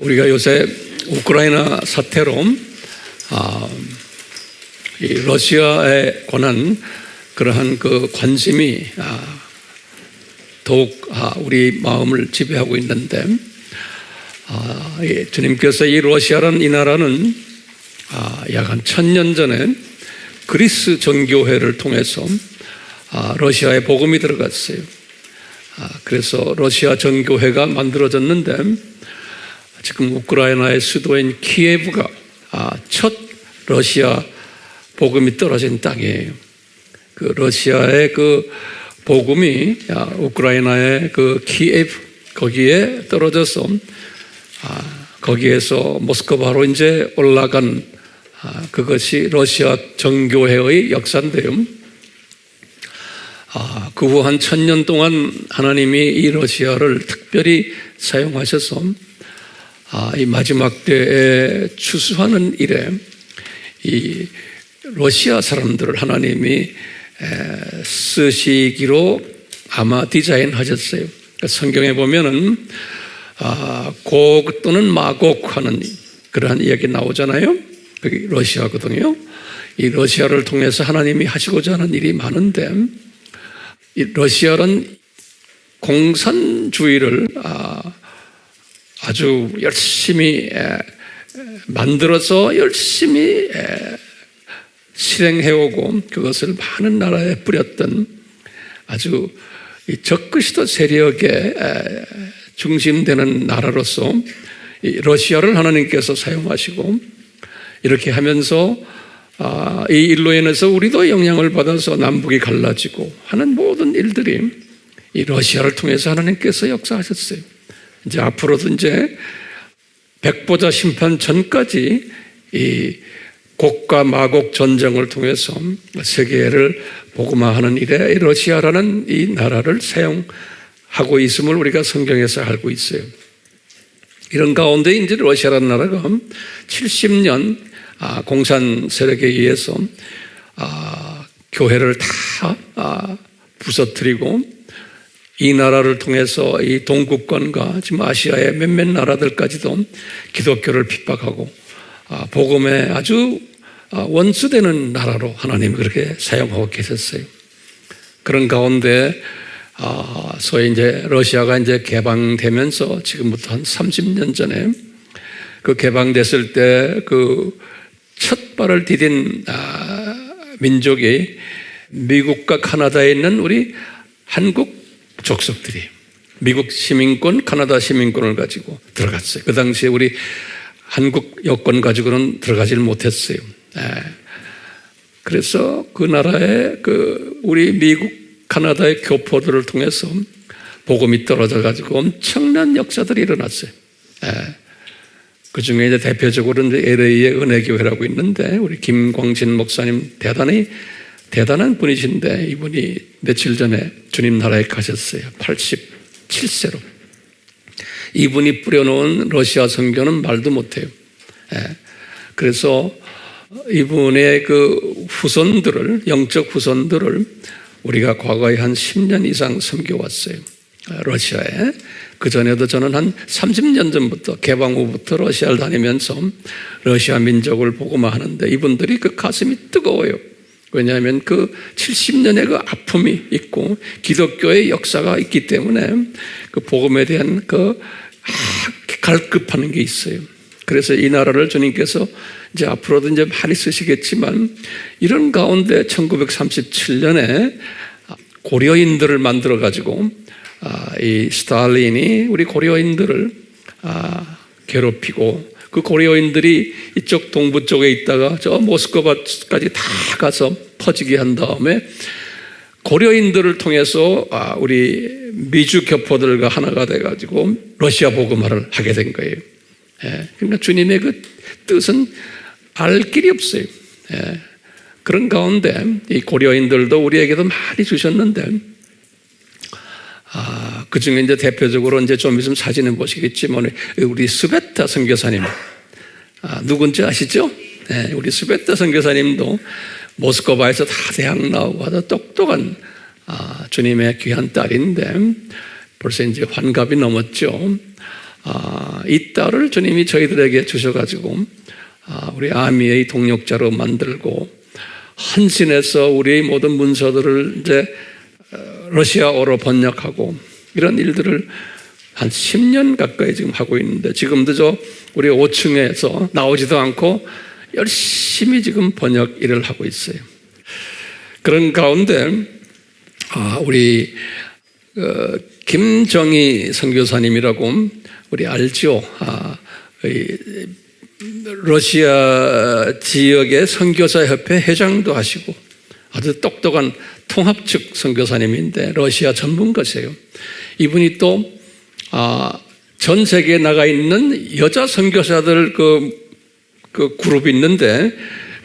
우리가 요새 우크라이나 사태로 이 러시아에 관한 그러한 그 관심이 더욱 우리 마음을 지배하고 있는데, 주님께서 이 러시아라는 이 나라는 약 한 1000년 전에 그리스 정교회를 통해서 러시아에 복음이 들어갔어요. 그래서 러시아 정교회가 만들어졌는데, 지금 우크라이나의 수도인 키예브가 첫 러시아 복음이 떨어진 땅이에요. 그 러시아의 그 복음이 우크라이나의 그 키예브 거기에 떨어져서 거기에서 모스크바로 이제 올라간 그것이 러시아 정교회의 역사인데요. 그 후 한 1000년 동안 하나님이 이 러시아를 특별히 사용하셔서 이 마지막 때에 추수하는 일에 이 러시아 사람들을 하나님이 쓰시기로 아마 디자인하셨어요. 성경에 보면은 곡 또는 마곡 하는 그러한 이야기 나오잖아요. 그게 러시아거든요. 이 러시아를 통해서 하나님이 하시고자 하는 일이 많은데, 이 러시아는 공산주의를 아주 열심히 만들어서 열심히 실행해오고 그것을 많은 나라에 뿌렸던 아주 적그리스도 세력의 중심되는 나라로서 이 러시아를 하나님께서 사용하시고, 이렇게 하면서 이 일로 인해서 우리도 영향을 받아서 남북이 갈라지고 하는 모든 일들이 이 러시아를 통해서 하나님께서 역사하셨어요. 이제 앞으로도 이제 백보자 심판 전까지 이 곡과 마곡 전쟁을 통해서 세계를 복음화하는 일에 러시아라는 이 나라를 사용하고 있음을 우리가 성경에서 알고 있어요. 이런 가운데 이제 러시아라는 나라가 70년 공산 세력에 의해서 교회를 다 부서뜨리고 이 나라를 통해서 이 동국권과 지금 아시아의 몇몇 나라들까지도 기독교를 핍박하고 복음에 아주 원수되는 나라로 하나님이 그렇게 사용하고 계셨어요. 그런 가운데 소위 이제 러시아가 이제 개방되면서 지금부터 한 30년 전에 그 개방됐을 때 그 첫 발을 디딘 민족이 미국과 카나다에 있는 우리 한국 족속들이 미국 시민권, 카나다 시민권을 가지고 들어갔어요. 그 당시에 우리 한국 여권 가지고는 들어가질 못했어요. 그래서 그 나라에 그 우리 미국, 카나다의 교포들을 통해서 복음이 떨어져 가지고 엄청난 역사들이 일어났어요. 그 중에 이제 대표적으로 이제 LA의 은혜교회라고 있는데, 우리 김광진 목사님 대단한 분이신데, 이분이 며칠 전에 주님 나라에 가셨어요. 87세로. 이분이 뿌려놓은 러시아 선교는 말도 못해요. 그래서 이분의 그 후손들을, 영적 후손들을 우리가 과거에 한 10년 이상 섬겨왔어요. 러시아에. 그전에도 저는 한 30년 전부터, 개방 후부터 러시아를 다니면서 러시아 민족을 복음화하는데 이분들이 그 가슴이 뜨거워요. 왜냐하면 그 70년의 그 아픔이 있고 기독교의 역사가 있기 때문에 그 복음에 대한 그 갈급하는 게 있어요. 그래서 이 나라를 주님께서 이제 앞으로도 이제 많이 쓰시겠지만, 이런 가운데 1937년에 고려인들을 만들어 가지고 이 스탈린이 우리 고려인들을 괴롭히고, 그 고려인들이 이쪽 동부 쪽에 있다가 저 모스크바까지 다 가서 퍼지게 한 다음에 고려인들을 통해서 우리 미주 교포들과 하나가 돼가지고 러시아 복음화를 하게 된 거예요. 그러니까 주님의 그 뜻은 알 길이 없어요. 그런 가운데 이 고려인들도 우리에게도 많이 주셨는데, 그 중에 이제 대표적으로 이제 좀 있으면 사진을 보시겠지만 우리 스베타 선교사님, 누군지 아시죠? 우리 스베타 선교사님도 모스크바에서 다 대학 나오고 아주 똑똑한 주님의 귀한 딸인데 벌써 이제 환갑이 넘었죠. 이 딸을 주님이 저희들에게 주셔가지고 우리 아미의 동역자로 만들고 헌신해서 우리의 모든 문서들을 이제 러시아어로 번역하고 이런 일들을 한 10년 가까이 지금 하고 있는데 지금도 우리 5층에서 나오지도 않고 열심히 지금 번역 일을 하고 있어요. 그런 가운데 우리 김정희 선교사님이라고 우리 알죠? 러시아 지역의 선교사협회 회장도 하시고 아주 똑똑한 통합측 선교사님인데 러시아 전문가세요. 이분이 또 전 세계에 나가 있는 여자 선교사들 그 그룹이 있는데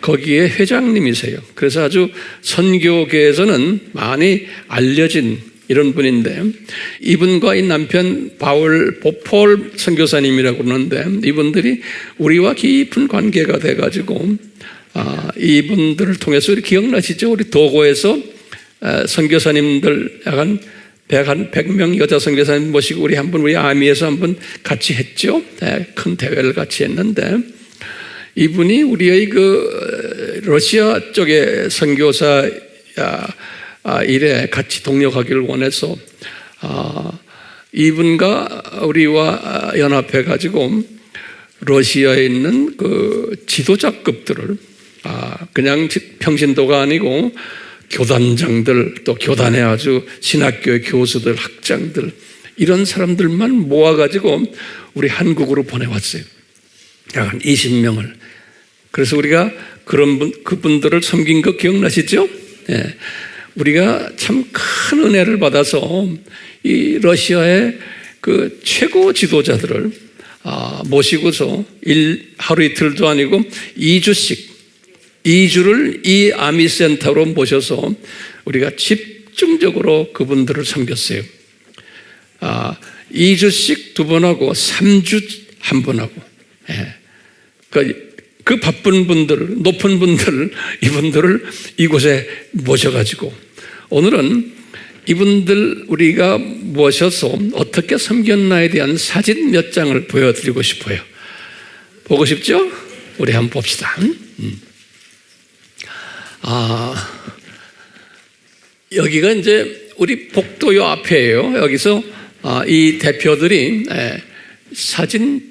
거기에 회장님이세요. 그래서 아주 선교계에서는 많이 알려진 이런 분인데 이분과 이 남편 폴 선교사님이라고 그러는데 이분들이 우리와 깊은 관계가 돼가지고 이분들을 통해서 기억나시죠? 우리 도고에서 선교사님들 약간 100명 여자 선교사님 모시고 우리 아미에서 한번 같이 했죠. 큰 대회를 같이 했는데 이분이 우리의 그 러시아 쪽의 선교사 일에 같이 동력하기를 원해서 이분과 우리와 연합해 가지고 러시아에 있는 그 지도자급들을 그냥 평신도가 아니고 교단장들 또 교단에 아주 신학교의 교수들 학장들 이런 사람들만 모아가지고 우리 한국으로 보내왔어요. 약 한 20명을. 그래서 우리가 그분들을 섬긴 거 기억나시죠? 예. 우리가 참 큰 은혜를 받아서 이 러시아의 그 최고 지도자들을 모시고서 하루 이틀도 아니고 2주를 이 아미센터로 모셔서 우리가 집중적으로 그분들을 섬겼어요. 2주씩 2번 하고 3주 1번 하고. 예. 그 바쁜 분들, 높은 분들, 이분들을 이곳에 모셔가지고 오늘은 이분들 우리가 모셔서 어떻게 섬겼나에 대한 사진 몇 장을 보여드리고 싶어요. 보고 싶죠? 우리 한번 봅시다. 여기가 이제 우리 복도요 앞에예요. 여기서 이 대표들이 사진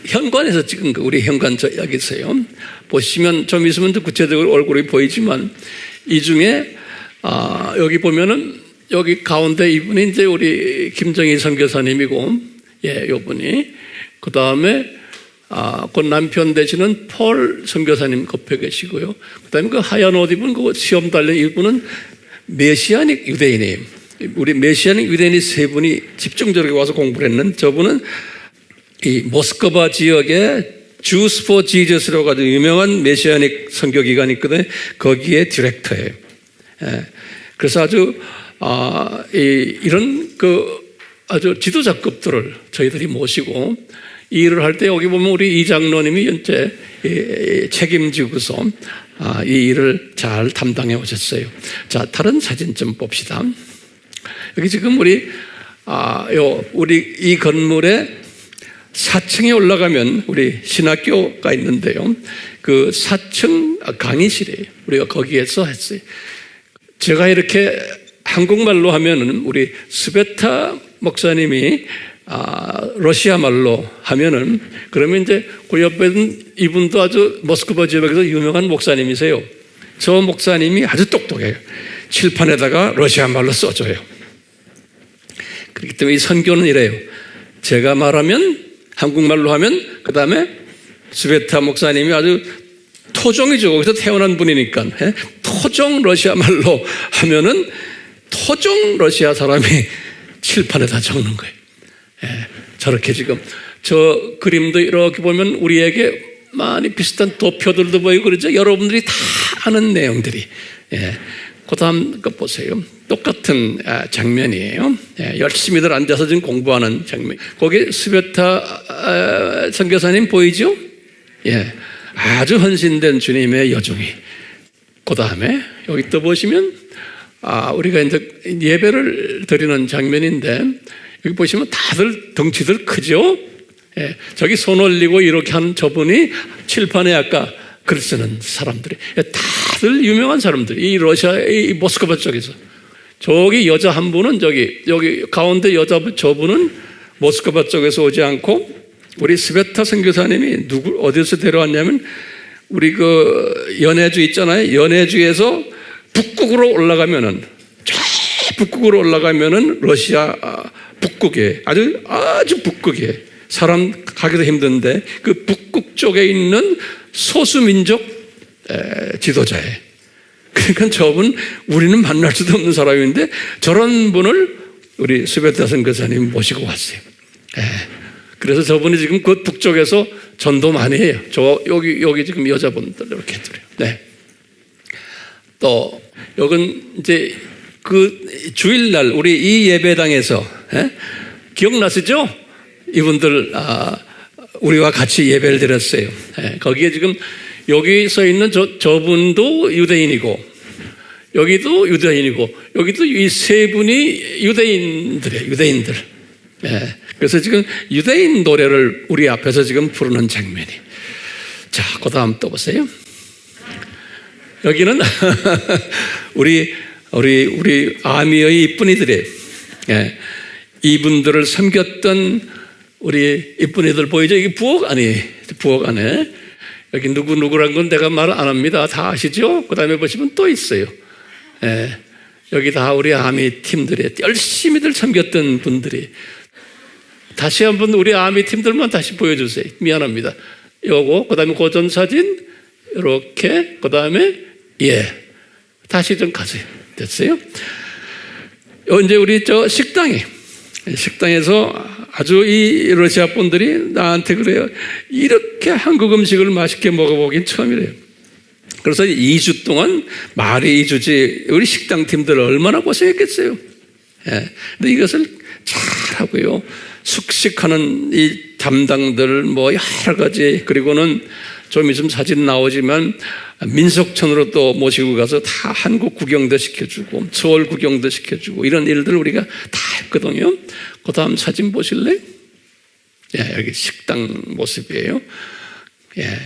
현관에서 찍은 거, 우리 현관 여기 있어요. 보시면 좀 있으면 더 구체적으로 얼굴이 보이지만 이 중에 여기 보면은 여기 가운데 이분이 이제 우리 김정희 선교사님이고, 이분이 그 다음에 그 남편 되시는 폴 선교사님 옆에 계시고요. 그 다음에 그 하얀 옷 입은 그 시험 달린 이분은 메시아닉 유대인이에요. 우리 메시아닉 유대인이 세 분이 집중적으로 와서 공부를 했는 저분은 이 모스크바 지역에 Jews for Jesus라고 아주 유명한 메시아닉 선교기관이 있거든요. 거기에 디렉터예요. 그래서 아주 이런 아주 지도자급들을 저희들이 모시고 이 일을 할 때 여기 보면 우리 이 장로님이 현재 책임지고서 이 일을 잘 담당해 오셨어요. 자, 다른 사진 좀 봅시다. 여기 지금 우리 이 건물에 4층에 올라가면 우리 신학교가 있는데요. 그 4층 강의실이에요. 우리가 거기에서 했어요. 제가 이렇게 한국말로 하면은 우리 스베타 목사님이 러시아 말로 하면은 그러면 이제 그 옆에 있는 이분도 아주 모스크바 지역에서 유명한 목사님이세요. 저 목사님이 아주 똑똑해요. 칠판에다가 러시아 말로 써줘요. 그렇기 때문에 이 선교는 이래요. 제가 말하면 한국말로 하면 그 다음에 스베타 목사님이 아주 토종이죠. 거기서 태어난 분이니까 토종 러시아 말로 하면은 토종 러시아 사람이 칠판에다 적는 거예요. 저렇게 지금 저 그림도 이렇게 보면 우리에게 많이 비슷한 도표들도 보이고 그러죠. 여러분들이 다 아는 내용들이. 그 다음 거 보세요. 똑같은 장면이에요. 열심히들 앉아서 지금 공부하는 장면. 거기 스베타 선교사님 보이죠? 아주 헌신된 주님의 여종이. 그 다음에 여기 또 보시면 우리가 이제 예배를 드리는 장면인데 여기 보시면 다들 덩치들 크죠? 예, 저기 손 올리고 이렇게 한 저분이 칠판에 아까 글 쓰는 사람들이 다들 유명한 사람들. 이 러시아의 이 모스크바 쪽에서 저기 여자 한 분은 여기 가운데 여자 저분은 모스크바 쪽에서 오지 않고 우리 스베타 선교사님이 어디서 데려왔냐면 우리 그 연해주 있잖아요. 연해주에서 북극으로 올라가면은 북극으로 올라가면은 러시아 북극에 아주 북극에 사람 가기도 힘든데 그 북극 쪽에 있는 소수민족 지도자예요. 그러니까 저분 우리는 만날 수도 없는 사람인데 저런 분을 우리 스베타 선교사님이 모시고 왔어요. 그래서 저분이 지금 그 북쪽에서 전도 많이 해요. 여기 지금 여자분들 이렇게 들어요. 네. 또 여긴 이제 그 주일날 우리 이 예배당에서 기억나시죠? 이분들 우리와 같이 예배를 드렸어요. 거기에 지금 여기 서 있는 저분도 유대인이고 여기도 유대인이고 여기도 이 세 분이 유대인들이에요. 유대인들. 그래서 지금 유대인 노래를 우리 앞에서 지금 부르는 장면이. 자, 그 다음 또 보세요. 여기는 우리 아미의 이쁜이들이에요. 이분들을 섬겼던 우리 이쁜이들 보이죠? 이게 부엌 안에. 여기 누구란 건 내가 말 안 합니다. 다 아시죠? 그 다음에 보시면 또 있어요. 여기 다 우리 아미 팀들이 열심히들 섬겼던 분들이. 다시 한번 우리 아미 팀들만 다시 보여주세요. 미안합니다. 요거, 그 다음에 고전 사진, 이렇게, 그 다음에, 다시 좀 가세요. 됐어요? 이제 우리 식당에서 아주 이 러시아 분들이 나한테 그래요. 이렇게 한국 음식을 맛있게 먹어보긴 처음이래요. 그래서 2주 동안 말이 2주지 우리 식당 팀들 얼마나 고생했겠어요. 근데 이것을 잘하고요. 숙식하는 이 담당들 뭐 여러 가지, 그리고는 좀 있으면 사진 나오지만 민속촌으로 또 모시고 가서 다 한국 구경도 시켜주고 서울 구경도 시켜주고 이런 일들을 우리가 다 했거든요. 그 다음 사진 보실래요? 여기 식당 모습이에요.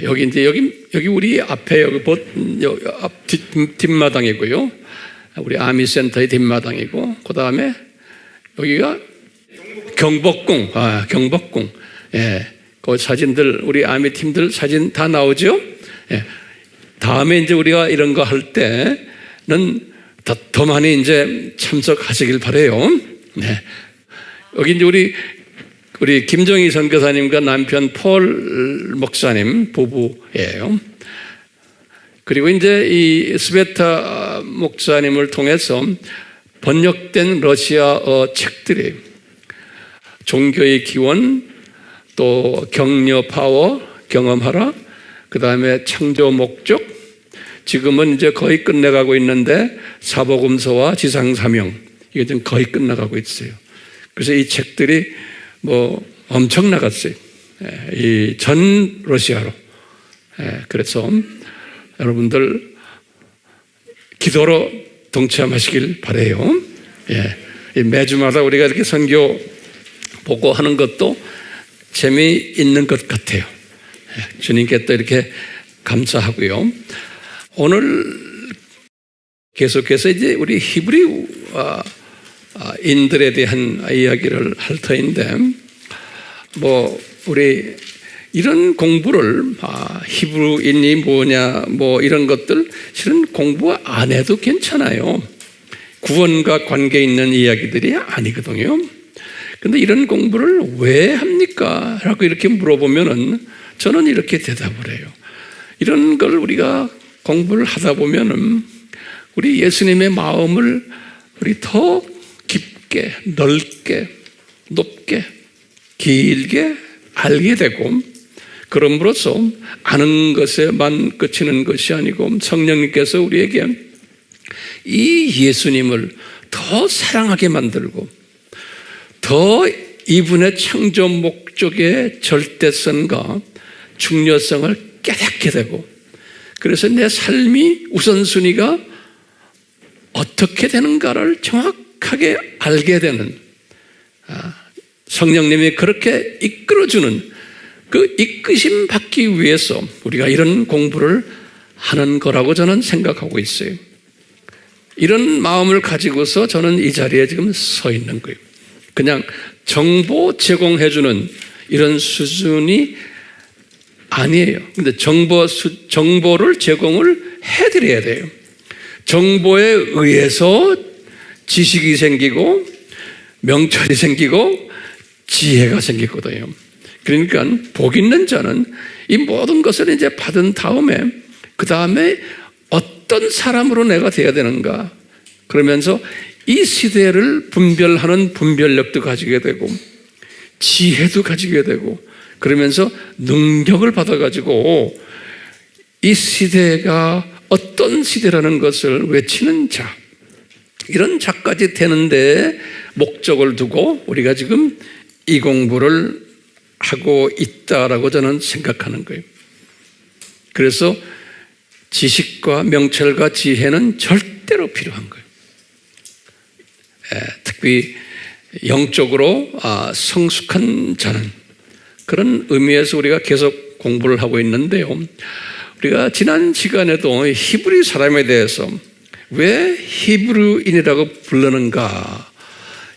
여기 우리 앞에 여기 앞 뒷마당이고요. 우리 아미센터의 뒷마당이고, 그 다음에 여기가 경복궁. 경복궁. 그 사진들, 우리 아미 팀들 사진 다 나오죠? 다음에 이제 우리가 이런 거 할 때는 더 많이 이제 참석하시길 바래요. 여기 이제 우리 김정희 선교사님과 남편 폴 목사님 부부예요. 그리고 이제 이 스베타 목사님을 통해서 번역된 러시아어 책들이에요. 종교의 기원, 또 격려 파워, 경험하라, 그 다음에 창조 목적, 지금은 이제 거의 끝내가고 있는데 사복음서와 지상사명, 이게 지금 거의 끝나가고 있어요. 그래서 이 책들이 뭐 엄청 나갔어요. 이 전 러시아로. 그래서 여러분들 기도로 동참하시길 바라요. 매주마다 우리가 이렇게 선교 보고 하는 것도 재미있는 것 같아요. 주님께 또 이렇게 감사하고요. 오늘 계속해서 이제 우리 히브리 인들에 대한 이야기를 할 터인데, 뭐 우리 이런 공부를 히브리인이 뭐냐 뭐 이런 것들 실은 공부 안 해도 괜찮아요. 구원과 관계 있는 이야기들이 아니거든요. 근데 이런 공부를 왜 합니까? 라고 이렇게 물어보면은 저는 이렇게 대답을 해요. 이런 걸 우리가 공부를 하다 보면은 우리 예수님의 마음을 우리 더 깊게, 넓게, 높게, 길게 알게 되고, 그럼으로써 아는 것에만 그치는 것이 아니고 성령님께서 우리에게 이 예수님을 더 사랑하게 만들고 더 이분의 창조 목적의 절대성과 중요성을 깨닫게 되고, 그래서 내 삶이 우선순위가 어떻게 되는가를 정확하게 알게 되는, 성령님이 그렇게 이끌어주는 그 이끄심 받기 위해서 우리가 이런 공부를 하는 거라고 저는 생각하고 있어요. 이런 마음을 가지고서 저는 이 자리에 지금 서 있는 거예요. 그냥 정보 제공해주는 이런 수준이 아니에요. 근데 정보를 제공을 해드려야 돼요. 정보에 의해서 지식이 생기고 명철이 생기고 지혜가 생기거든요. 그러니까 복 있는 자는 이 모든 것을 이제 받은 다음에 그 다음에 어떤 사람으로 내가 되어야 되는가 그러면서 이 시대를 분별하는 분별력도 가지게 되고 지혜도 가지게 되고 그러면서 능력을 받아가지고 이 시대가 어떤 시대라는 것을 외치는 자 이런 자까지 되는데 목적을 두고 우리가 지금 이 공부를 하고 있다라고 저는 생각하는 거예요. 그래서 지식과 명철과 지혜는 절대로 필요한 거예요. 특히 영적으로 성숙한 자는 그런 의미에서 우리가 계속 공부를 하고 있는데요. 우리가 지난 시간에도 히브리 사람에 대해서 왜 히브리인이라고 부르는가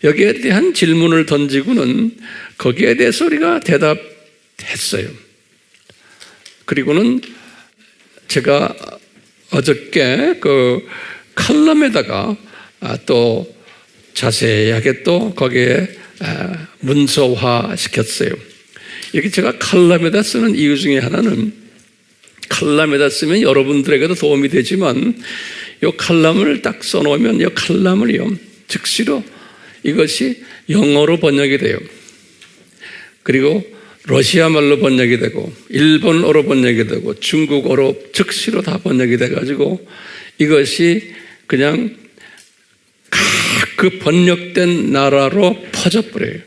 여기에 대한 질문을 던지고는 거기에 대해서 우리가 대답했어요. 그리고는 제가 어저께 그 칼럼에다가 또 자세하게 또 거기에 문서화 시켰어요. 여기 제가 칼럼에다 쓰는 이유 중에 하나는 칼럼에다 쓰면 여러분들에게도 도움이 되지만 이 칼럼을 딱 써놓으면 이 칼럼을요 즉시로 이것이 영어로 번역이 돼요. 그리고 러시아 말로 번역이 되고 일본어로 번역이 되고 중국어로 즉시로 다 번역이 돼가지고 이것이 그냥 그 번역된 나라로 퍼져버려요.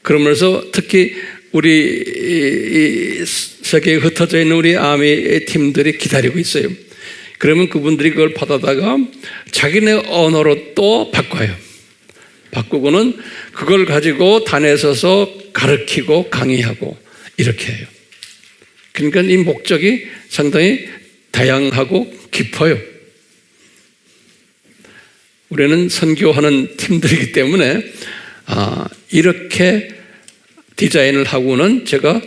그러면서 특히 우리 세계에 흩어져 있는 우리 아미 팀들이 기다리고 있어요. 그러면 그분들이 그걸 받아다가 자기네 언어로 또 바꿔요. 바꾸고는 그걸 가지고 단에 서서 가르치고 강의하고 이렇게 해요. 그러니까 이 목적이 상당히 다양하고 깊어요. 우리는 선교하는 팀들이기 때문에 이렇게 디자인을 하고는 제가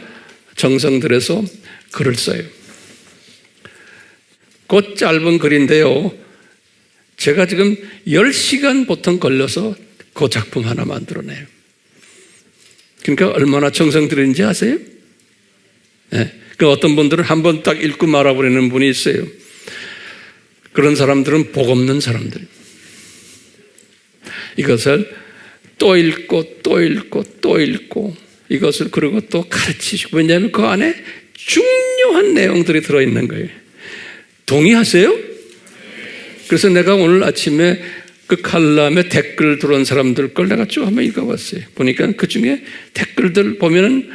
정성 들여서 글을 써요. 그 짧은 글인데요. 제가 지금 10시간 보통 걸려서 그 작품 하나 만들어내요. 그러니까 얼마나 정성 들였는지 아세요? 네. 그 어떤 분들은 한번 딱 읽고 말아버리는 분이 있어요. 그런 사람들은 복 없는 사람들. 이것을 또 읽고 또 읽고 또 읽고 이것을 그리고 또 가르치시고 왜냐하면 그 안에 중요한 내용들이 들어있는 거예요. 동의하세요? 그래서 내가 오늘 아침에 그 칼럼에 댓글 들어온 사람들 걸 내가 쭉 한번 읽어봤어요. 보니까 그 중에 댓글들 보면은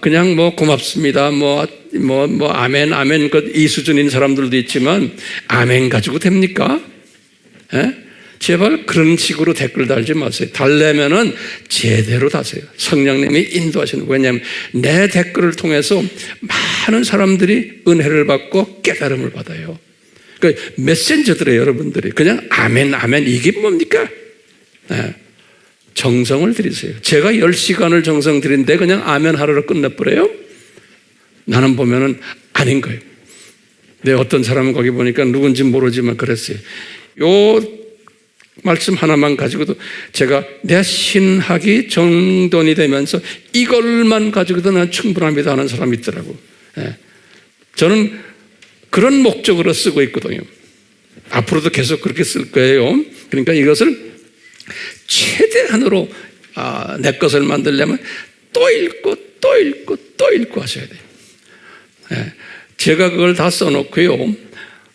그냥 뭐 고맙습니다. 뭐 아멘 아멘 이 수준인 사람들도 있지만 아멘 가지고 됩니까? 예? 제발 그런 식으로 댓글 달지 마세요. 달려면은 제대로 다세요. 성령님이 인도하시는 거예요. 왜냐하면 내 댓글을 통해서 많은 사람들이 은혜를 받고 깨달음을 받아요. 그러니까 메신저들의 여러분들이 그냥 아멘 아멘 이게 뭡니까? 네. 정성을 들이세요. 제가 10시간을 정성 들인데 그냥 아멘 하루로 끝내버려요? 나는 보면은 아닌 거예요. 근데 어떤 사람은 거기 보니까 누군지 모르지만 그랬어요. 요 말씀 하나만 가지고도 제가 내 신학이 정돈이 되면서 이걸만 가지고도 난 충분합니다 하는 사람이 있더라고. 예. 저는 그런 목적으로 쓰고 있거든요. 앞으로도 계속 그렇게 쓸 거예요. 그러니까 이것을 최대한으로 내 것을 만들려면 또 읽고 또 읽고 또 읽고 하셔야 돼요. 예. 제가 그걸 다 써놓고요.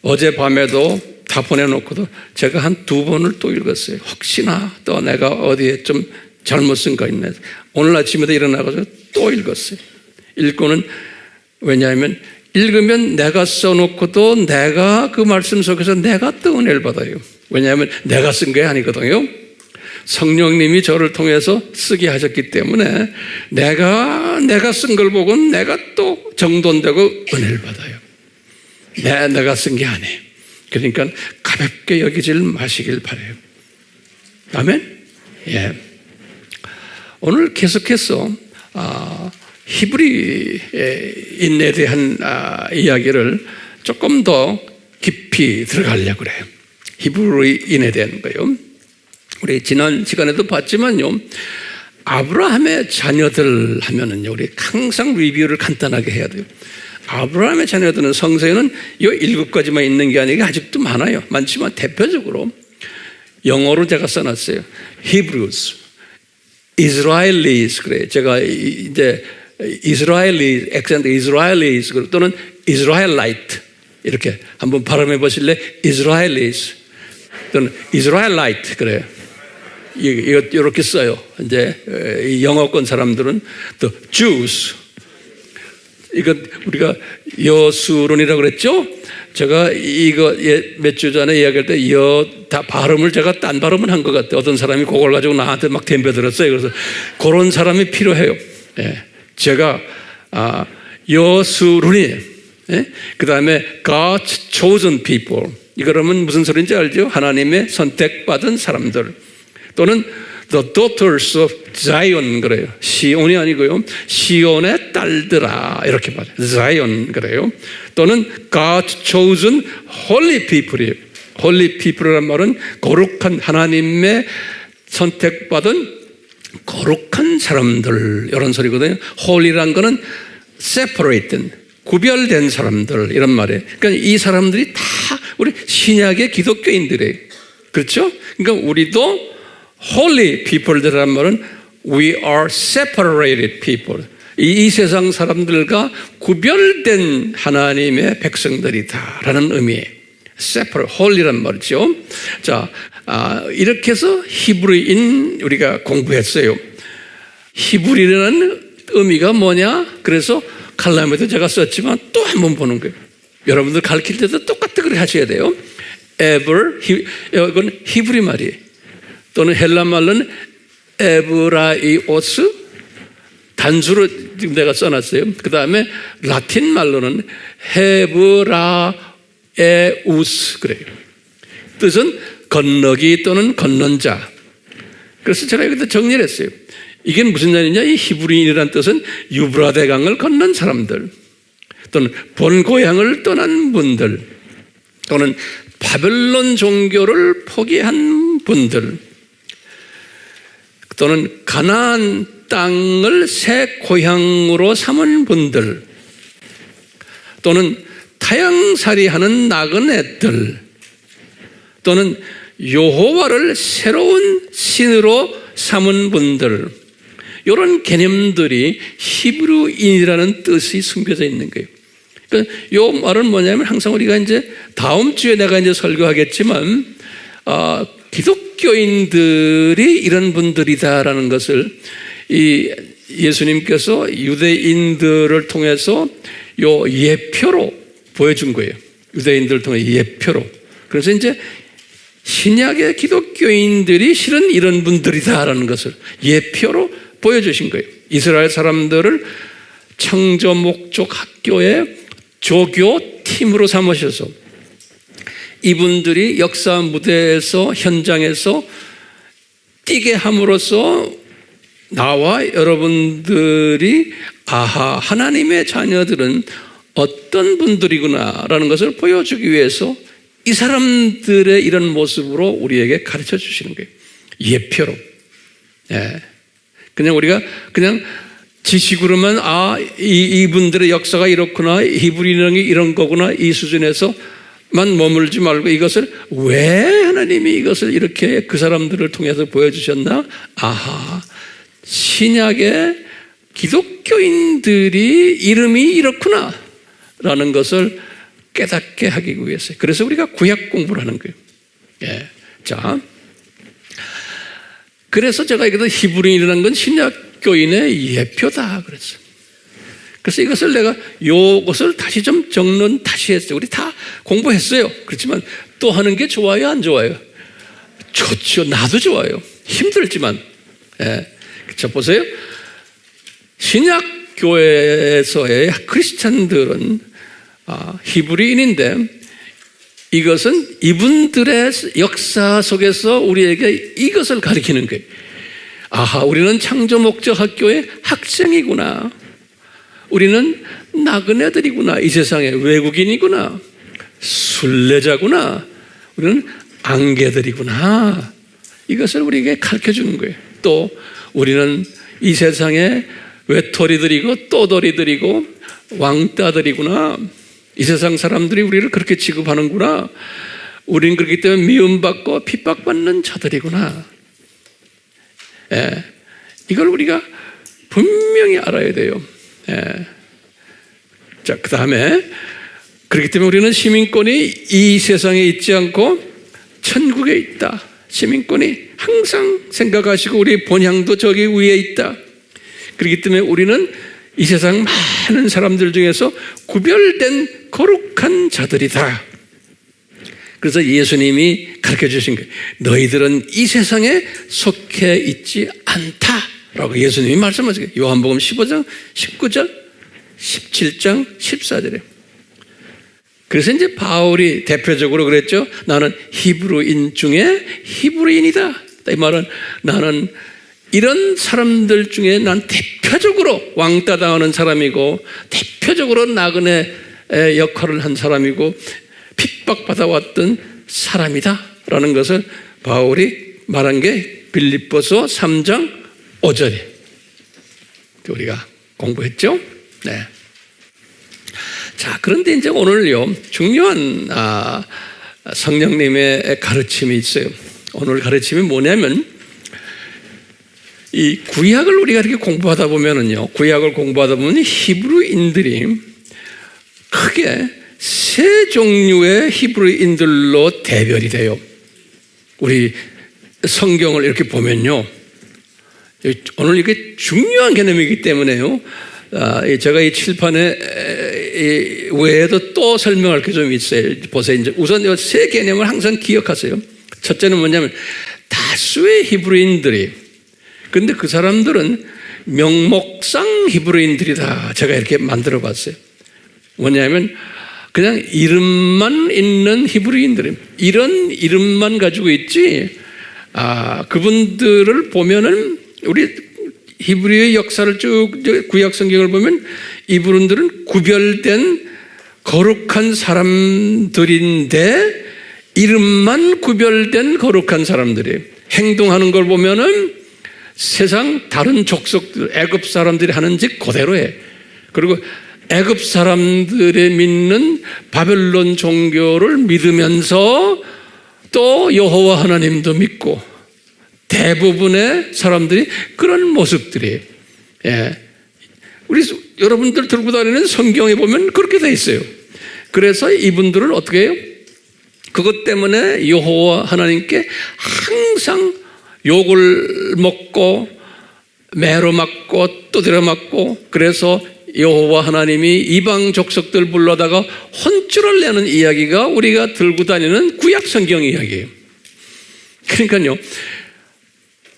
어젯밤에도 다 보내놓고도 제가 한 2번을 또 읽었어요. 혹시나 또 내가 어디에 좀 잘못 쓴 거 있네. 오늘 아침에도 일어나가지고 또 읽었어요. 읽고는 왜냐하면 읽으면 내가 써놓고도 내가 그 말씀 속에서 내가 또 은혜를 받아요. 왜냐하면 내가 쓴 게 아니거든요. 성령님이 저를 통해서 쓰게 하셨기 때문에 내가 쓴 걸 보고 내가 또 정돈되고 은혜를 받아요. 내가 쓴 게 아니에요. 그러니까 가볍게 여기질 마시길 바라요. 아멘? 예. 오늘 계속해서 히브리인에 대한 이야기를 조금 더 깊이 들어가려고 그래요. 히브리인에 대한 거요. 우리 지난 시간에도 봤지만요, 아브라함의 자녀들 하면은요, 우리 항상 리뷰를 간단하게 해야 돼요. 아브라함의 자녀들은 성서에는 이 7가지만 있는 게 아니라 아직도 많아요. 많지만 대표적으로 영어로 제가 써놨어요. Hebrews, Israelis 그래요. 제가 이제 Israelis, accent Israelis 또는 Israelite 이렇게 한번 발음해 보실래? Israelis 또는 Israelite 그래요. 이거 이렇게 써요. 이제 영어권 사람들은 또 Jews. 이거 우리가 여수론이라고 그랬죠? 제가 이거 몇 주 전에 이야기할 때 다 발음을 제가 딴 발음을 한 것 같아요. 어떤 사람이 그걸 가지고 나한테 막 덤벼들었어요. 그래서 그런 사람이 필요해요. 예. 제가 여수론이에요. 예? 그 다음에 God's chosen people. 이거라면 무슨 소리인지 알죠? 하나님의 선택받은 사람들. 또는 The daughters of Zion 그래요. 시온이 아니고요. 시온의 딸들아 이렇게 말해요. Zion 그래요. 또는 God's chosen holy people이에요. holy people이란 말은 거룩한 하나님의 선택받은 거룩한 사람들 이런 소리거든요. holy란 거는 separated 구별된 사람들 이런 말이에요. 그러니까 이 사람들이 다 우리 신약의 기독교인들이에요. 그렇죠? 그러니까 우리도 holy people들이란 말은 we are separated people. 이 세상 사람들과 구별된 하나님의 백성들이다라는 의미예요. separate, holy란 말이죠. 자, 이렇게 해서 히브리인 우리가 공부했어요. 히브리라는 의미가 뭐냐? 그래서 칼럼에도 제가 썼지만 또 한 번 보는 거예요. 여러분들 가르칠 때도 똑같이 하셔야 돼요. ever, 이건 히브리 말이에요. 또는 헬라 말로는 에브라이오스 단수로 지금 내가 써놨어요. 그 다음에 라틴 말로는 헤브라에우스 그래요. 뜻은 건너기 또는 건넌 자. 그래서 제가 여기다 정리를 했어요. 이게 무슨 말이냐? 이 히브리인이라는 뜻은 유브라데 강을 건넌 사람들 또는 본 고향을 떠난 분들 또는 바벨론 종교를 포기한 분들 또는 가나안 땅을 새 고향으로 삼은 분들 또는 타향살이하는 나그네들 또는 여호와를 새로운 신으로 삼은 분들 이런 개념들이 히브리인이라는 뜻이 숨겨져 있는 거예요. 그러니까 이 말은 뭐냐면 항상 우리가 이제 다음 주에 내가 이제 설교하겠지만 기독교인들이 이런 분들이다라는 것을 이 예수님께서 유대인들을 통해서 요 예표로 보여준 거예요. 유대인들을 통해 예표로. 그래서 이제 신약의 기독교인들이 실은 이런 분들이다라는 것을 예표로 보여주신 거예요. 이스라엘 사람들을 창조 목적 학교의 조교팀으로 삼으셔서 이분들이 역사 무대에서 현장에서 뛰게 함으로써 나와 여러분들이 하나님의 자녀들은 어떤 분들이구나라는 것을 보여주기 위해서 이 사람들의 이런 모습으로 우리에게 가르쳐 주시는 거예요. 예표로. 예. 그냥 우리가 그냥 지식으로만 이분들의 역사가 이렇구나, 히브리인이 이런 거구나 이 수준에서만 머물지 말고 이것을 왜 하나님이 이것을 이렇게 그 사람들을 통해서 보여주셨나? 신약의 기독교인들이 이름이 이렇구나 라는 것을 깨닫게 하기 위해서. 그래서 우리가 구약 공부를 하는 거예요. 예. 자, 그래서 제가 이것도 히브리인이라는 건 신약교인의 예표다 그랬어요. 그래서 이것을 내가 요것을 다시 좀 정론 다시 했어요. 우리 다 공부했어요. 그렇지만 또 하는 게 좋아요, 안 좋아요? 좋죠. 나도 좋아요. 힘들지만, 저 보세요. 신약 교회에서의 크리스찬들은 히브리인인데 이것은 이분들의 역사 속에서 우리에게 이것을 가리키는 거예요. 아하, 우리는 창조 목적 학교의 학생이구나. 우리는 나그네들이구나. 이 세상의 외국인이구나. 순례자구나. 우리는 안개들이구나. 이것을 우리에게 가르쳐 주는 거예요. 또 우리는 이 세상의 외톨이들이고 떠돌이들이고 왕따들이구나. 이 세상 사람들이 우리를 그렇게 취급하는구나. 우리는 그렇기 때문에 미움받고 핍박받는 자들이구나. 이걸 우리가 분명히 알아야 돼요. 자, 그 다음에 그렇기 때문에 우리는 시민권이 이 세상에 있지 않고 천국에 있다. 시민권이 항상 생각하시고 우리 본향도 저기 위에 있다. 그렇기 때문에 우리는 이 세상 많은 사람들 중에서 구별된 거룩한 자들이다. 그래서 예수님이 가르쳐 주신 거예요. 너희들은 이 세상에 속해 있지 않다라고 예수님이 말씀하신 거예요. 요한복음 15장, 19절, 17장, 14절에. 그래서 이제 바울이 대표적으로 그랬죠. 나는 히브리인 중에 히브리인이다. 이 말은 나는 이런 사람들 중에 난 대표적으로 왕따 당하는 사람이고 대표적으로 나그네 역할을 한 사람이고 핍박받아왔던 사람이다 라는 것을 바울이 말한 게 빌립보서 3장 5절에 우리가 공부했죠. 네. 자, 그런데 이제 오늘요 중요한 성령님의 가르침이 있어요. 오늘 가르침이 뭐냐면 이 구약을 우리가 이렇게 공부하다 보면은요, 구약을 공부하다 보면 히브리인들이 크게 세 종류의 히브리인들로 대별이 돼요. 우리 성경을 이렇게 보면요, 오늘 이게 중요한 개념이기 때문에요. 제가 이 칠판에 외에도 또 설명할 게 좀 있어요. 보세요. 이제 우선 세 개념을 항상 기억하세요. 첫째는 뭐냐면 다수의 히브리인들이, 근데 그 사람들은 명목상 히브리인들이다. 제가 이렇게 만들어 봤어요. 뭐냐면 그냥 이름만 있는 히브리인들, 이런 이름만 가지고 있지, 그분들을 보면은 우리 히브리의 역사를 쭉 구약 성경을 보면 이분들은 구별된 거룩한 사람들인데 이름만 구별된 거룩한 사람들이에요. 행동하는 걸 보면은 세상 다른 족속들, 애굽 사람들이 하는 짓 그대로 해. 그리고 애굽 사람들이 믿는 바벨론 종교를 믿으면서 또 여호와 하나님도 믿고 대부분의 사람들이 그런 모습들이에요. 우리 여러분들 들고 다니는 성경에 보면 그렇게 돼 있어요. 그래서 이분들은 어떻게 해요? 그것 때문에 여호와 하나님께 항상 욕을 먹고 매로 맞고 두드려 맞고, 그래서 여호와 하나님이 이방 족속들 불러다가 혼쭐을 내는 이야기가 우리가 들고 다니는 구약 성경 이야기예요. 그러니까요,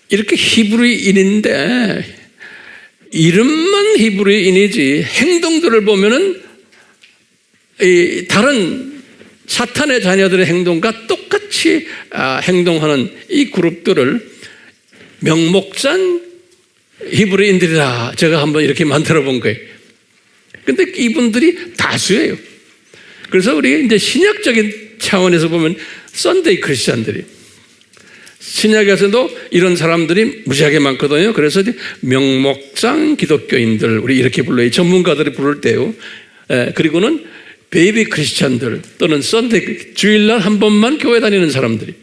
이렇게 히브리인인데 이름만 히브리인이지 행동들을 보면은 다른 사탄의 자녀들의 행동과 똑같이 행동하는 이 그룹들을 명목상 히브리인들이라 제가 한번 이렇게 만들어 본 거예요. 근데 이분들이 다수예요. 그래서 우리 이제 신약적인 차원에서 보면 썬데이 크리스찬들이, 신약에서도 이런 사람들이 무지하게 많거든요. 그래서 명목상 기독교인들, 우리 이렇게 불러요. 전문가들이 부를 때요. 그리고는 베이비 크리스찬들 또는 썬데이, 주일날 한 번만 교회 다니는 사람들이,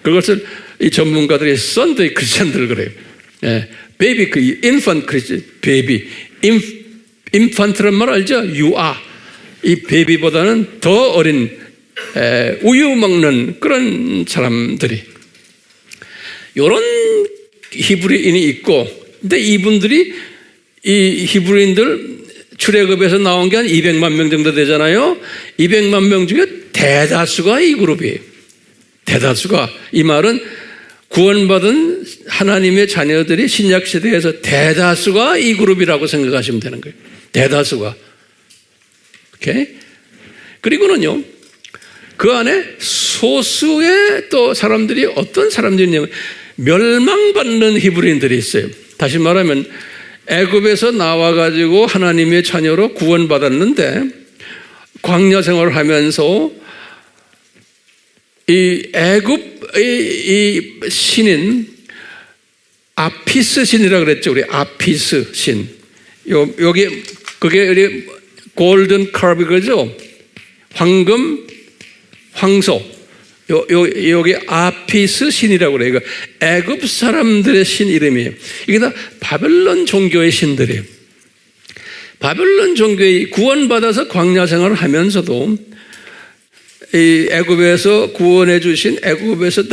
그것을 이 전문가들이 썬데이 크리스찬들 그래요. 베이비, 인펀트 크리스찬, 베이비, 인펀트란 말 알죠? 유아. 이 베이비보다는 더 어린 우유 먹는 그런 사람들이, 이런 히브리인이 있고, 근데 이분들이 이 히브리인들 출애굽에서 나온 게 한 200만 명 정도 되잖아요. 200만 명 중에 대다수가 이 그룹이에요. 대다수가, 이 말은 구원받은 하나님의 자녀들이 신약 시대에서 대다수가 이 그룹이라고 생각하시면 되는 거예요. 대다수가. 오케이? 그리고는요, 그 안에 소수의 또 사람들이 어떤 사람들이냐면 멸망받는 히브리인들이 있어요. 다시 말하면 애굽에서 나와가지고 하나님의 자녀로 구원받았는데 광야 생활을 하면서 이 애굽의 이 신인 아피스 신이라고 그랬죠. 우리 아피스 신. 여기 그게 우리 골든 커브 그죠? 황금 황소. 여기 아피스 신이라고 그래요. 이거 애굽 사람들의 신 이름이에요. 이게 다 바벨론 종교의 신들이에요. 바벨론 종교의 구원받아서 광야 생활을 하면서도 이 애굽에서 구원해 주신, 애굽에서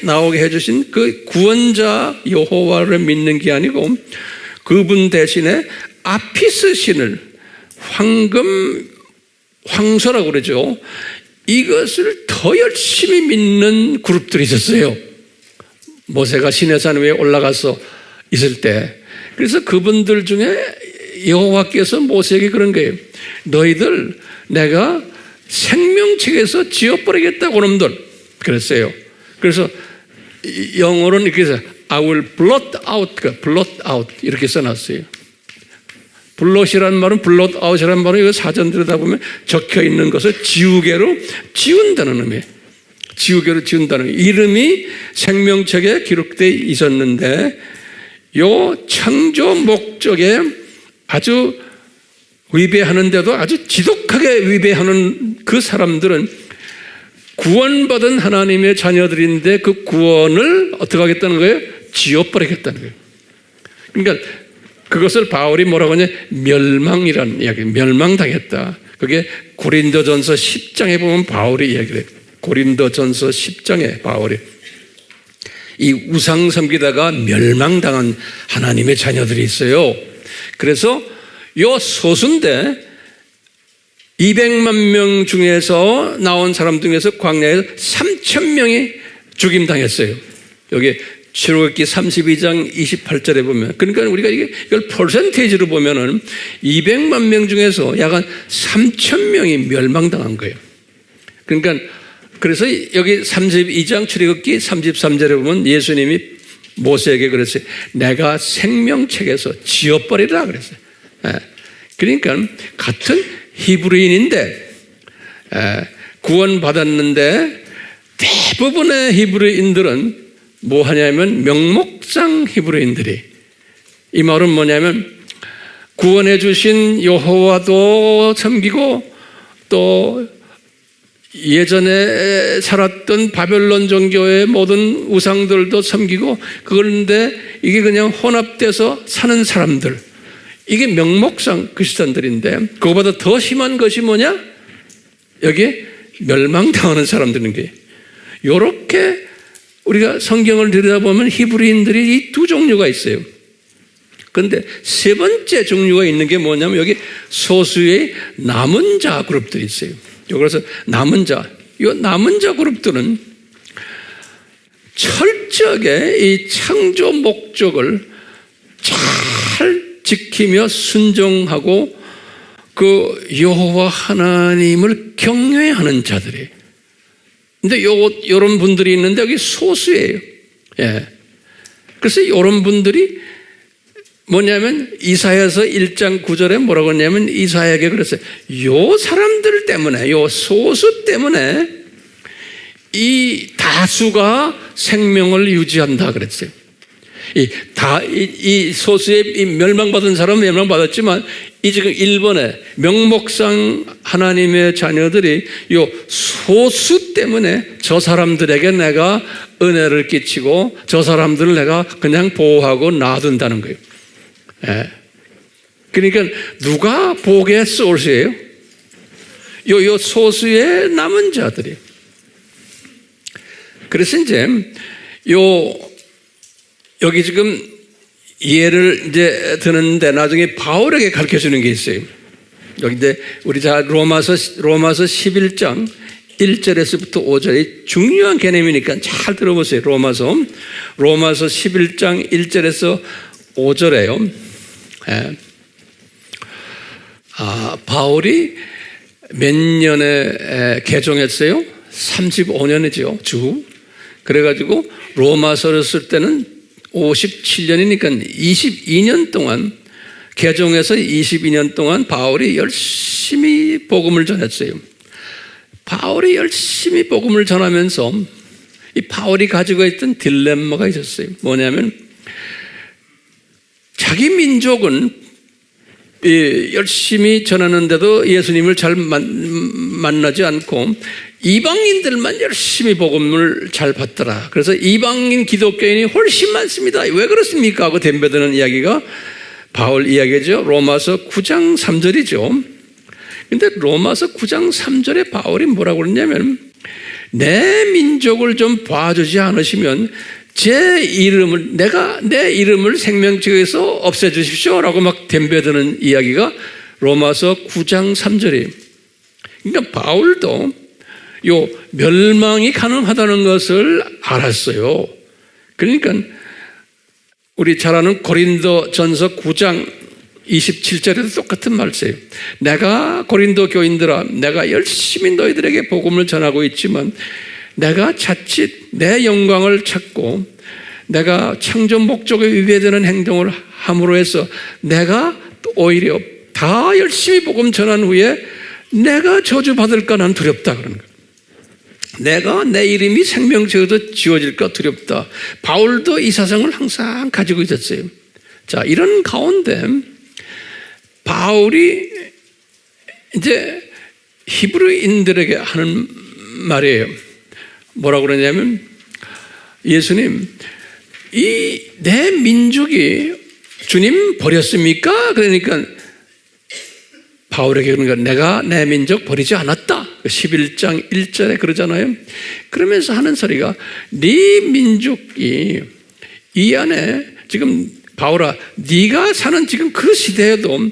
나오게 해 주신 그 구원자 여호와를 믿는 게 아니고 그분 대신에 아피스 신을 황소라고 그러죠. 이것을 더 열심히 믿는 그룹들이 있었어요. 모세가 시내산 위에 올라가서 있을 때. 그래서 그분들 중에 여호와께서 모세에게 그런 거예요. 너희들 내가 생명책에서 지워버리겠다고 놈들 그랬어요. 그래서 영어로는 이렇게 해서 I will blot out 이렇게 써놨어요. 블롯이라는 말은 블롯 아웃이라는 말은 이거 사전 들여다보면 적혀 있는 것을 지우개로 지운다는 의미예요. 지우개로 지운다는 이름이 생명책에 기록되어 있었는데 요 창조 목적에 아주 위배하는데도 아주 지독하게 위배하는 그 사람들은 구원받은 하나님의 자녀들인데 그 구원을 어떻게 하겠다는 거예요? 지워버리겠다는 거예요. 그러니까 그것을 바울이 뭐라고 하냐? 멸망이라는 이야기, 멸망당했다. 그게 고린도전서 10장에 보면 바울이 이야기를 해요. 고린도전서 10장에 바울이 이 우상 섬기다가 멸망당한 하나님의 자녀들이 있어요. 그래서 요 소수인데 200만 명 중에서 나온 사람 중에서 광야에서 3,000명이 죽임당했어요. 여기 출애굽기 32장 28절에 보면, 그러니까 우리가 이걸 퍼센테이지로 보면은 200만 명 중에서 약 한 3,000명이 멸망당한 거예요. 그러니까 그래서 여기 32장 출애굽기 33절에 보면 예수님이 모세에게 그랬어요. 내가 생명책에서 지워버리라 그랬어요. 그러니까 같은 히브리인인데 구원받았는데 대부분의 히브리인들은 뭐 하냐면 명목상 히브리인들이, 이 말은 뭐냐면 구원해 주신 여호와도 섬기고 또 예전에 살았던 바벨론 종교의 모든 우상들도 섬기고, 그런데 이게 그냥 혼합돼서 사는 사람들, 이게 명목상 그리스도인들인데 그거보다 더 심한 것이 뭐냐? 여기 멸망당하는 사람들인 게, 이렇게 우리가 성경을 들여다보면 히브리인들이 이 두 종류가 있어요. 그런데 세 번째 종류가 있는 게 뭐냐면 여기 소수의 남은 자 그룹들이 있어요. 그래서 남은 자, 이 남은 자 그룹들은 철저하게 이 창조 목적을 잘 지키며 순종하고 그 여호와 하나님을 경외하는 자들이에요. 근데 요런 분들이 있는데 여기 소수예요. 예. 그래서 요런 분들이 뭐냐면 이사야서 1장 9절에 뭐라고 했냐면 이사야에게 그랬어요. 요 사람들 때문에, 요 소수 때문에 이 다수가 생명을 유지한다 그랬어요. 이 소수의 이 멸망받은 사람은 멸망받았지만 이 지금 일본의 명목상 하나님의 자녀들이 요 소수 때문에 저 사람들에게 내가 은혜를 끼치고 저 사람들을 내가 그냥 보호하고 놔둔다는 거예요. 예. 그러니까 누가 복의 소스예요? 요 소수의 남은 자들이. 그래서 이제 여기 지금 예를 이제 드는데 나중에 바울에게 가르쳐 주는 게 있어요. 여기 이제 우리 자 로마서 11장 1절에서부터 5절이 중요한 개념이니까 잘 들어보세요. 로마서 11장 1절에서 5절에요. 바울이 몇 년에 개종했어요? 35년이죠. 주. 그래가지고 로마서를 쓸 때는 57년이니까 22년 동안, 개종해서 22년 동안 바울이 열심히 복음을 전했어요. 바울이 열심히 복음을 전하면서 이 바울이 가지고 있던 딜레마가 있었어요. 뭐냐면 자기 민족은 열심히 전하는데도 예수님을 잘 만나지 않고 이방인들만 열심히 복음을 잘 받더라. 그래서 이방인 기독교인이 훨씬 많습니다. 왜 그렇습니까? 하고 덤벼드는 이야기가 바울 이야기죠. 로마서 9장 3절이죠. 근데 로마서 9장 3절에 바울이 뭐라고 그러냐면 내 민족을 좀 봐주지 않으시면 내 이름을 생명책에서 없애주십시오 라고 막 덤벼드는 이야기가 로마서 9장 3절이에요. 그러니까 바울도 요 멸망이 가능하다는 것을 알았어요. 그러니까 우리 잘 아는 고린도 전서 9장 27절에도 똑같은 말씀이에요. 내가 고린도 교인들아, 내가 열심히 너희들에게 복음을 전하고 있지만 내가 자칫 내 영광을 찾고 내가 창조 목적에 위배되는 행동을 함으로 해서 내가 오히려 다 열심히 복음 전한 후에 내가 저주받을까 난 두렵다 그러는 거예요. 내가 내 이름이 생명책에도 지워질까 두렵다. 바울도 이 사상을 항상 가지고 있었어요. 자, 이런 가운데 바울이 이제 히브리인들에게 하는 말이에요. 뭐라고 그러냐면 예수님, 이 내 민족이 주님 버렸습니까? 그러니까 바울에게 그러니까 내가 내 민족 버리지 않았다. 11장 1절에 그러잖아요. 그러면서 하는 소리가 네 민족이 이 안에 지금 바울아, 네가 사는 지금 그 시대에도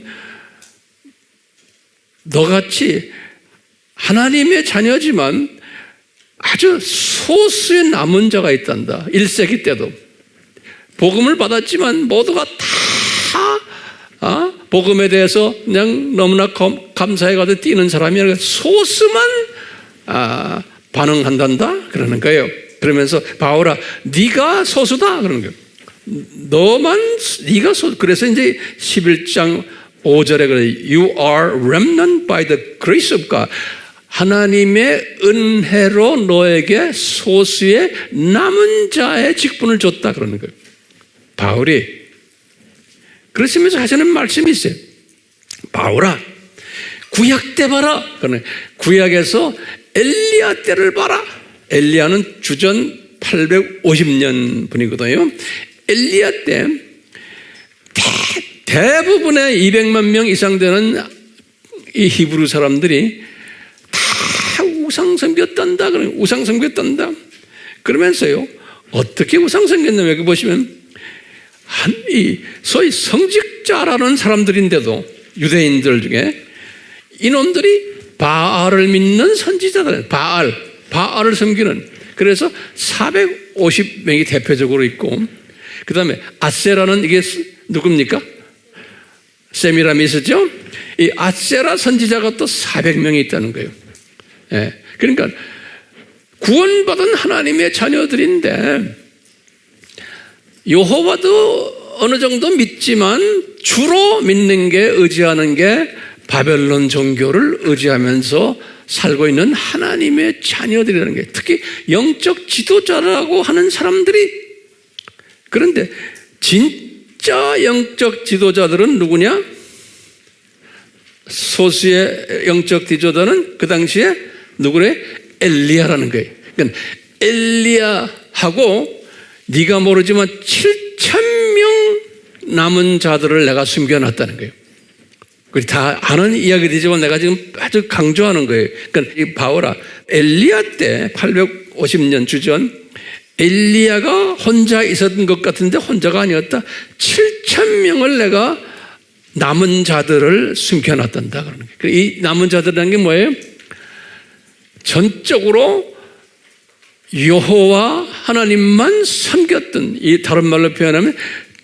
너같이 하나님의 자녀지만 아주 소수의 남은 자가 있단다. 1세기 때도 복음을 받았지만 모두가 다 복음에 대해서 그냥 너무나 감사해가지고 뛰는 사람이 아니라 소수만 반응한단다 그러는 거예요. 그러면서 바울아, 네가 소수다 그러는 거예요. 네가 소수. 그래서 이제 11장 5절에 그래, You are remnant by the grace of God. 하나님의 은혜로 너에게 소수의 남은 자의 직분을 줬다 그러는 거예요. 바울이 그러시면서 하시는 말씀이 있어요. 바울아, 구약 때 봐라. 구약에서 엘리야 때를 봐라. 엘리야는 주전 850년 분이거든요. 엘리야 때 대부분의 200만 명 이상 되는 이 히브리 사람들이 다 우상 섬겼단다. 우상 섬겼단다. 그러면서요, 어떻게 우상 섬겼냐면 여기 보시면 이 소위 성직자라는 사람들인데도 유대인들 중에 이놈들이 바알을 믿는 선지자들, 바알을 섬기는. 그래서 450명이 대표적으로 있고, 그 다음에 아세라는 이게 누굽니까? 세미라미스죠? 이 아세라 선지자가 또 400명이 있다는 거예요. 예. 그러니까 구원받은 하나님의 자녀들인데 여호와도 어느 정도 믿지만 주로 믿는 게, 의지하는 게 바벨론 종교를 의지하면서 살고 있는 하나님의 자녀들이라는 게, 특히 영적 지도자라고 하는 사람들이. 그런데 진짜 영적 지도자들은 누구냐? 소수의 영적 지도자는 그 당시에 누구래? 엘리야라는 거예요. 그러니까 엘리야하고 네가 모르지만 7,000명 남은 자들을 내가 숨겨놨다는 거예요. 그게 다 아는 이야기들이지만 내가 지금 아주 강조하는 거예요. 그러니까 이 바울아, 엘리야 때 850년 주전 엘리야가 혼자 있었던 것 같은데 혼자가 아니었다. 7,000명을 내가 남은 자들을 숨겨놨단다 그러는 거예요. 이 남은 자들이라는 게 뭐예요? 전적으로 여호와 하나님만 섬겼던, 이 다른 말로 표현하면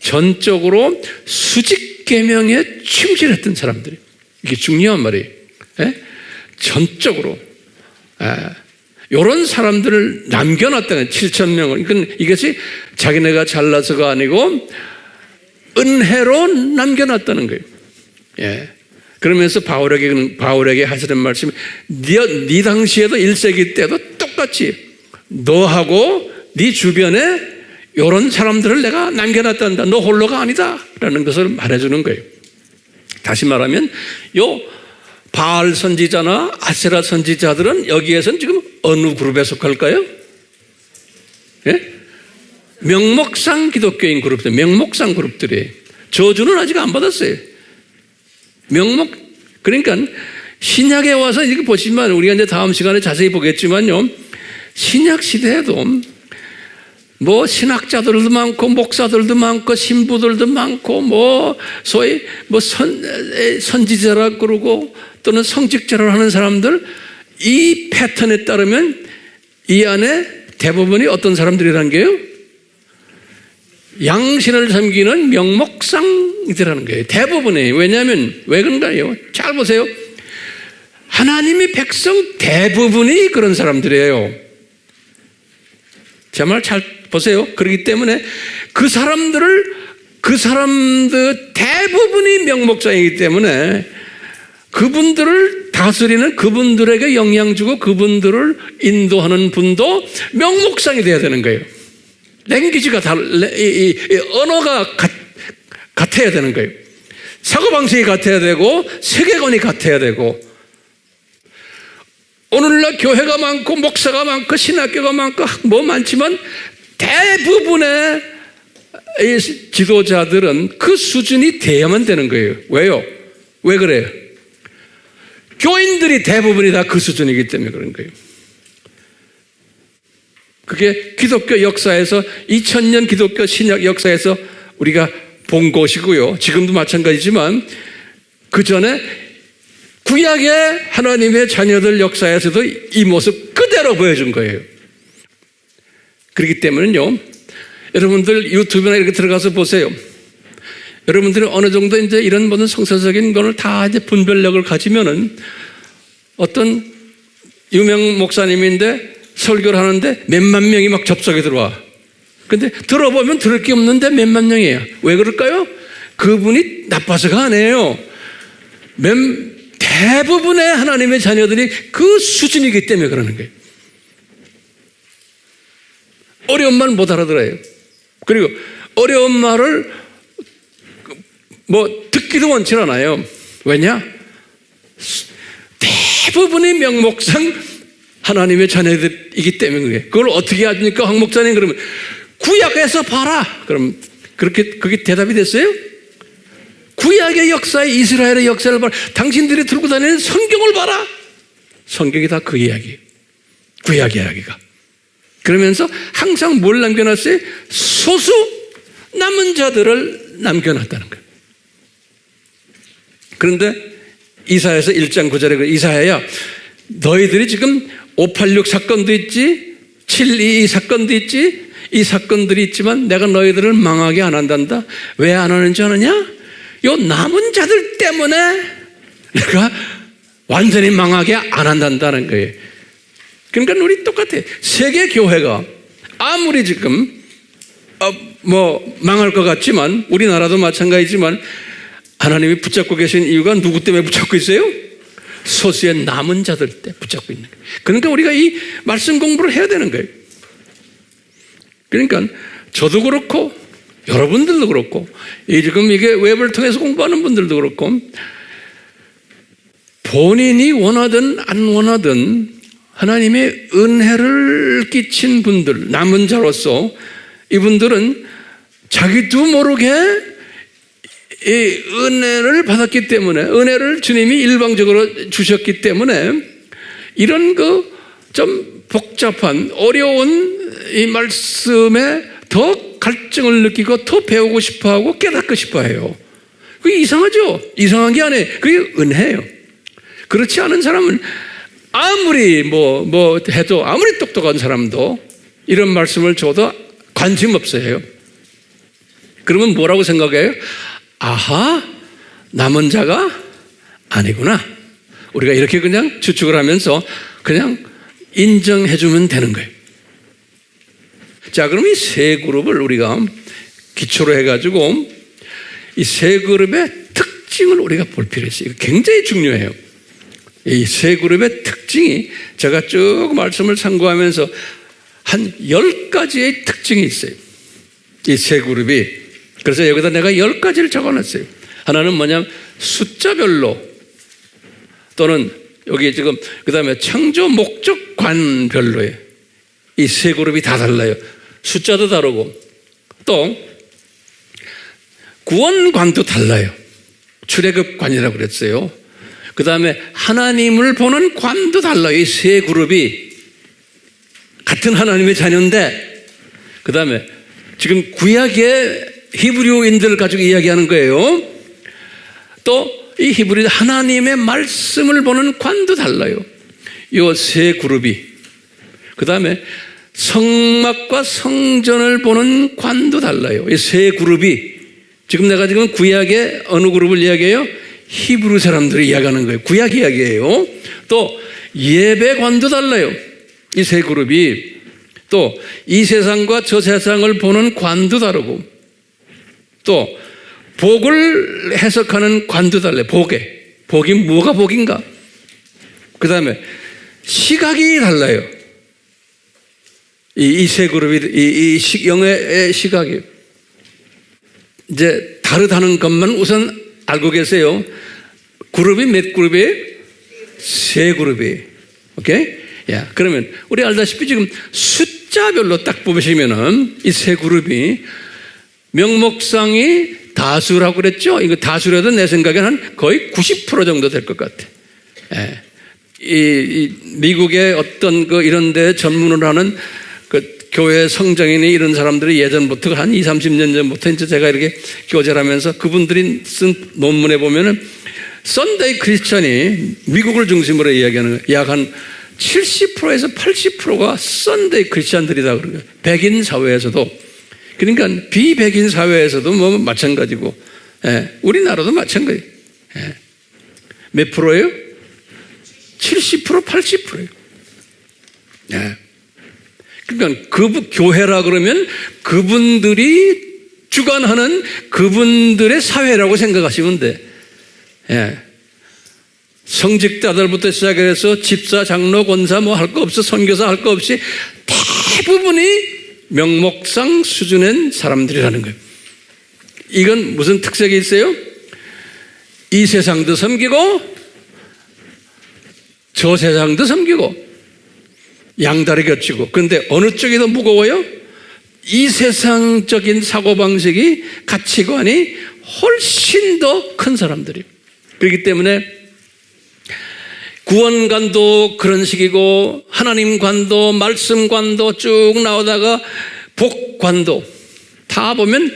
전적으로 수직 계명에 충실했던 사람들이, 이게 중요한 말이에요. 전적으로 이런 사람들을 남겨놨다는 7,000명을. 그러니까 이것이 자기네가 잘나서가 아니고 은혜로 남겨놨다는 거예요. 그러면서 바울에게 하시는 말씀이, 네 당시에도 1세기 때도 똑같이 너하고 네 주변에 이런 사람들을 내가 남겨놨단다. 너 홀로가 아니다 라는 것을 말해주는 거예요. 다시 말하면 요 바알 선지자나 아세라 선지자들은 여기에서는 지금 어느 그룹에 속할까요? 명목상 기독교인 그룹들, 명목상 그룹들이에요. 저주는 아직 안 받았어요. 그러니까 신약에 와서 이렇게 보시면, 우리가 이제 다음 시간에 자세히 보겠지만요, 신약 시대에도 뭐 신학자들도 많고 목사들도 많고 신부들도 많고 소위 선지자라 그러고 또는 성직자라 하는 사람들, 이 패턴에 따르면 이 안에 대부분이 어떤 사람들이라는 게요? 양신을 섬기는 명목상이라는 거예요. 대부분이에요. 왜냐하면 왜 그런가요? 잘 보세요. 하나님의 백성 대부분이 그런 사람들이에요. 제 말 잘 보세요. 그렇기 때문에 그 사람들 대부분이 명목상이기 때문에 그분들을 다스리는, 그분들에게 영향 주고 그분들을 인도하는 분도 명목상이 돼야 되는 거예요. 랭귀지가 언어가 같아야 되는 거예요. 사고방식이 같아야 되고 세계관이 같아야 되고. 오늘날 교회가 많고 목사가 많고 신학교가 많고 뭐 많지만 대부분의 지도자들은 그 수준이 돼야만 되는 거예요. 왜요? 왜 그래요? 교인들이 대부분이 다 그 수준이기 때문에 그런 거예요. 그게 기독교 역사에서 2000년 기독교 신약 역사에서 우리가 본 것이고요. 지금도 마찬가지지만 그 전에 구약의 하나님의 자녀들 역사에서도 이 모습 그대로 보여준 거예요. 그렇기 때문에요, 여러분들 유튜브나 이렇게 들어가서 보세요. 여러분들이 어느 정도 이제 이런 모든 성서적인 것을 다 이제 분별력을 가지면은, 어떤 유명 목사님인데 설교를 하는데 몇만 명이 막 접속에 들어와. 근데 들어보면 들을 게 없는데 몇만 명이에요. 왜 그럴까요? 그분이 나빠서가 아니에요. 대부분의 하나님의 자녀들이 그 수준이기 때문에 그러는 거예요. 어려운 말 못 알아들어요. 그리고 어려운 말을 듣기도 원치 않아요. 왜냐? 대부분이 명목상 하나님의 자녀들이기 때문에 그래요. 그걸 어떻게 하십니까? 황 목사님, 그러면 구약에서 봐라. 그럼 그게 대답이 됐어요? 구약의 역사에, 이스라엘의 역사를 봐라. 당신들이 들고 다니는 성경을 봐라. 성경이 다 그 이야기예요. 구약 이야기가. 그러면서 항상 뭘 남겨놨어요? 소수 남은 자들을 남겨놨다는 거예요. 그런데 이사야서 1장 9절에 이사야야, 너희들이 지금 586 사건도 있지, 722 사건도 있지, 이 사건들이 있지만 내가 너희들을 망하게 안 한단다. 왜 안 하는지 아느냐? 요 남은 자들 때문에 내가 완전히 망하게 안 한다는 거예요. 그러니까 우리 똑같아요. 세계 교회가 아무리 지금 망할 것 같지만, 우리나라도 마찬가지지만 하나님이 붙잡고 계신 이유가 누구 때문에 붙잡고 있어요? 소수의 남은 자들 때 붙잡고 있는 거예요. 그러니까 우리가 이 말씀 공부를 해야 되는 거예요. 그러니까 저도 그렇고 여러분들도 그렇고, 지금 이게 웹을 통해서 공부하는 분들도 그렇고, 본인이 원하든 안 원하든 하나님의 은혜를 끼친 분들, 남은 자로서 이분들은 자기도 모르게 이 은혜를 받았기 때문에, 은혜를 주님이 일방적으로 주셨기 때문에 이런 좀 복잡한 어려운 이 말씀에 더 갈증을 느끼고 더 배우고 싶어하고 깨닫고 싶어해요. 그게 이상하죠? 이상한 게 아니에요. 그게 은혜예요. 그렇지 않은 사람은 아무리 뭐 해도 아무리 똑똑한 사람도 이런 말씀을 줘도 관심 없어요. 그러면 뭐라고 생각해요? 아하, 남은 자가 아니구나. 우리가 이렇게 그냥 추측을 하면서 그냥 인정해주면 되는 거예요. 자, 그럼 이 세 그룹을 우리가 기초로 해가지고 이 세 그룹의 특징을 우리가 볼 필요가 있어요. 이거 굉장히 중요해요. 이 세 그룹의 특징이 제가 쭉 말씀을 참고하면서 한 10가지의 특징이 있어요. 이 세 그룹이. 그래서 여기다 내가 10가지를 적어놨어요. 하나는 뭐냐면 숫자별로 또는 여기 지금 그 다음에 창조 목적관별로예요. 이 세 그룹이 다 달라요. 숫자도 다르고 또 구원관도 달라요. 출애굽관이라고 그랬어요. 그 다음에 하나님을 보는 관도 달라요. 이 세 그룹이 같은 하나님의 자녀인데 그 다음에 지금 구약의 히브리인들을 가지고 이야기하는 거예요. 또 이 히브리 하나님의 말씀을 보는 관도 달라요. 이 세 그룹이. 그 다음에 성막과 성전을 보는 관도 달라요. 이 세 그룹이. 지금 내가 지금 구약의 어느 그룹을 이야기해요? 히브리 사람들이 이야기하는 거예요. 구약 이야기예요. 또 예배관도 달라요. 이 세 그룹이. 또 이 세상과 저 세상을 보는 관도 다르고 또 복을 해석하는 관도 달라요. 복이 뭐가 복인가? 그 다음에 시각이 달라요. 이 세 그룹이 영의 시각이 이제 다르다는 것만 우선 알고 계세요. 그룹이 몇 그룹이에요? 세 그룹이에요. 오케이? 야, 그러면 우리 알다시피 지금 숫자별로 딱 보시면은 이 세 그룹이 명목상이 다수라고 그랬죠? 이거 다수라도 내 생각에는 한 거의 90% 정도 될 것 같아. 예. 이 미국의 어떤 이런 데 전문을 하는 교회 성장인이 이런 사람들이 예전부터 한 20, 30년 전부터 이제 제가 이렇게 교제를 하면서 그분들이 쓴 논문에 보면은 썬데이 크리스천이 미국을 중심으로 이야기하는 거예요. 약 한 70%에서 80%가 썬데이 크리스천들이다 그런 거예요. 백인 사회에서도. 그러니까 비백인 사회에서도 뭐 마찬가지고, 예, 우리나라도 마찬가지예요. 예. 몇 프로예요? 70%, 80%예요. 예. 그러니까 교회라 그러면 그분들이 주관하는 그분들의 사회라고 생각하시면 돼. 예. 성직자들부터 시작해서 집사, 장로, 권사 뭐 할 거 없어, 선교사 할 거 없이 대부분이 명목상 수준의 사람들이라는 거예요. 이건 무슨 특색이 있어요? 이 세상도 섬기고 저 세상도 섬기고 양다리 겹치고. 그런데 어느 쪽이 더 무거워요? 이 세상적인 사고방식이 가치관이 훨씬 더 큰 사람들이에요. 그렇기 때문에 구원관도 그런 식이고 하나님관도 말씀관도 쭉 나오다가 복관도 다 보면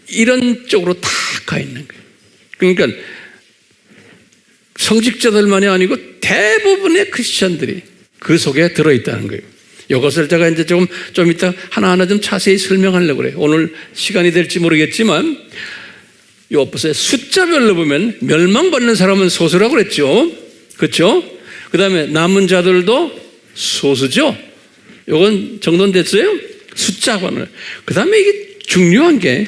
이런 쪽으로 다 가 있는 거예요. 그러니까 성직자들만이 아니고 대부분의 크리스천들이 그 속에 들어있다는 거예요. 이것을 제가 이제 좀 이따 하나하나 좀 자세히 설명하려고 그래요. 오늘 시간이 될지 모르겠지만 요 보세요. 숫자별로 보면 멸망받는 사람은 소수라고 그랬죠. 그렇죠? 그 다음에 남은 자들도 소수죠. 요건 정돈됐어요? 숫자관을. 그 다음에 이게 중요한 게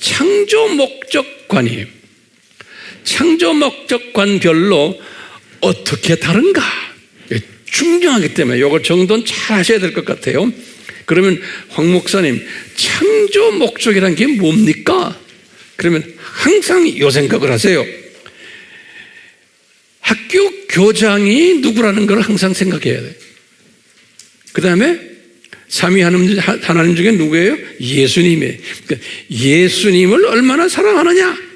창조 목적관이에요. 창조 목적관별로 어떻게 다른가? 중요하기 때문에 이걸 정돈 잘 하셔야 될 것 같아요. 그러면 황 목사님, 창조 목적이란 게 뭡니까? 그러면 항상 이 생각을 하세요. 학교 교장이 누구라는 걸 항상 생각해야 돼요. 그 다음에 삼위 하나님 중에 누구예요? 예수님이에요. 그러니까 예수님을 얼마나 사랑하느냐,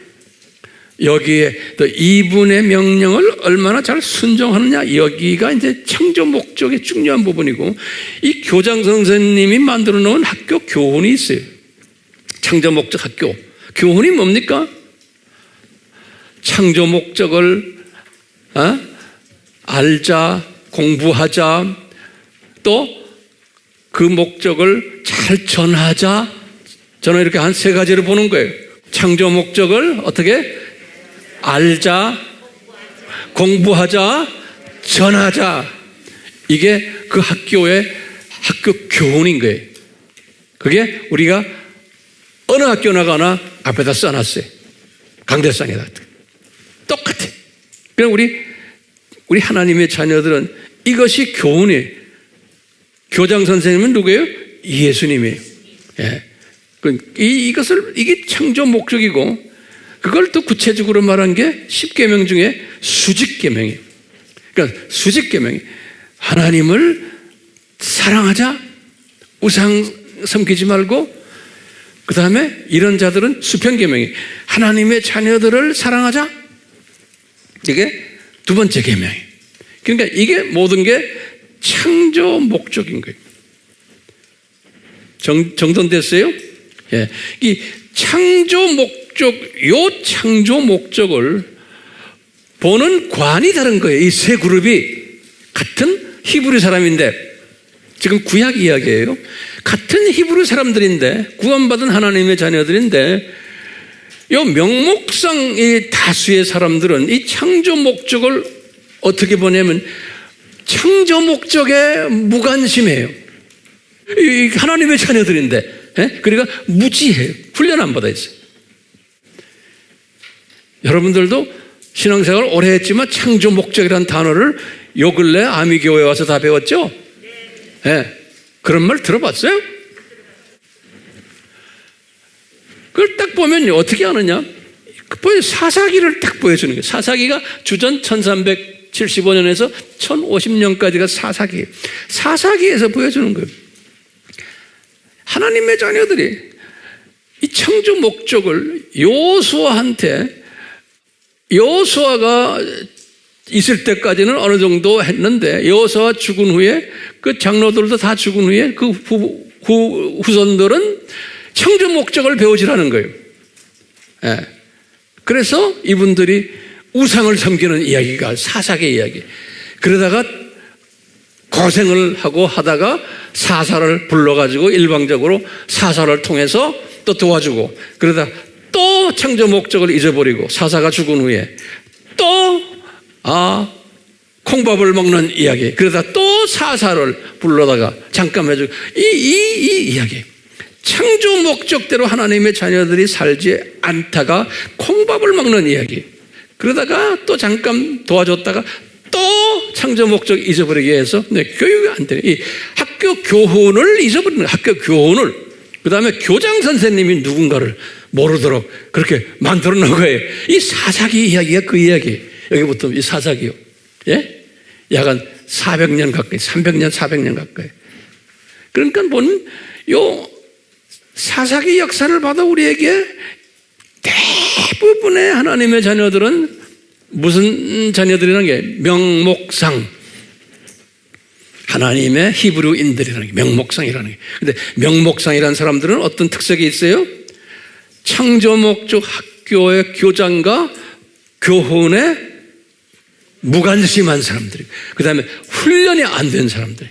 여기에 또 이분의 명령을 얼마나 잘 순종하느냐, 여기가 이제 창조 목적의 중요한 부분이고, 이 교장 선생님이 만들어 놓은 학교 교훈이 있어요. 창조 목적 학교 교훈이 뭡니까? 창조 목적을 알자, 공부하자, 또 그 목적을 잘 전하자. 저는 이렇게 한 세 가지를 보는 거예요. 창조 목적을 어떻게? 알자, 공부하자, 전하자. 이게 그 학교의 학교 교훈인 거예요. 그게 우리가 어느 학교 나가나 앞에다 써놨어요. 강대상에다. 똑같아. 그럼 우리 하나님의 자녀들은 이것이 교훈이에요. 교장 선생님은 누구예요? 예수님이에요. 예. 이게 창조 목적이고, 그걸 또 구체적으로 말한 게 10계명 중에 수직계명이에요. 그러니까 수직계명이 하나님을 사랑하자, 우상 섬기지 말고, 그 다음에 이런 자들은 수평계명이 하나님의 자녀들을 사랑하자. 이게 두 번째 계명이에요. 그러니까 이게 모든 게 창조 목적인 거예요. 정돈됐어요? 예. 이 창조 목적, 요 창조 목적을 보는 관이 다른 거예요. 이 세 그룹이 같은 히브리 사람인데, 지금 구약 이야기예요. 같은 히브리 사람들인데, 구원받은 하나님의 자녀들인데, 요 명목상 이 다수의 사람들은 이 창조 목적을 어떻게 보냐면 창조 목적에 무관심해요. 하나님의 자녀들인데, 예? 그러니까 무지해요. 훈련 안 받아 있어요. 여러분들도 신앙생활 오래 했지만 창조 목적이라는 단어를 요 근래 아미교회 와서 다 배웠죠? 예. 그런 말 들어봤어요? 그걸 딱 보면 어떻게 하느냐? 사사기를 딱 보여주는 거예요. 사사기가 주전 1375년에서 1050년까지가 사사기예요. 사사기에서 보여주는 거예요. 하나님의 자녀들이 이 창조 목적을 여호수아가 있을 때까지는 어느 정도 했는데, 여호수아 죽은 후에 그 장로들도 다 죽은 후에 그 후손들은 창조 목적을 배우지라는 거예요. 예. 그래서 이분들이 우상을 섬기는 이야기가 사사기 이야기. 그러다가 고생을 하고 하다가 사사를 불러가지고 일방적으로 사사를 통해서 또 도와주고, 그러다 또 창조 목적을 잊어버리고 사사가 죽은 후에 또 콩밥을 먹는 이야기. 그러다 또 사사를 불러다가 잠깐 해주고, 이 이야기. 창조 목적대로 하나님의 자녀들이 살지 않다가 콩밥을 먹는 이야기. 그러다가 또 잠깐 도와줬다가 또 창조 목적 잊어버리게 해서 교육이 안 되네. 이 학교 교훈을 잊어버리는 거예요. 학교 교훈을. 그 다음에 교장 선생님이 누군가를 모르도록 그렇게 만들어 놓은 거예요. 이 사사기 이야기가 그 이야기. 여기부터 이 사사기요. 예? 약간 400년 가까이, 300년, 400년 가까이. 그러니까 보면 요 사사기 역사를 봐도 우리에게 대부분의 하나님의 자녀들은 무슨 자녀들이라는 게 명목상, 하나님의 히브리인들이라는 게 명목상이라는 게. 근데 명목상이라는 사람들은 어떤 특색이 있어요? 창조 목적 학교의 교장과 교훈에 무관심한 사람들이고, 그 다음에 훈련이 안 된 사람들.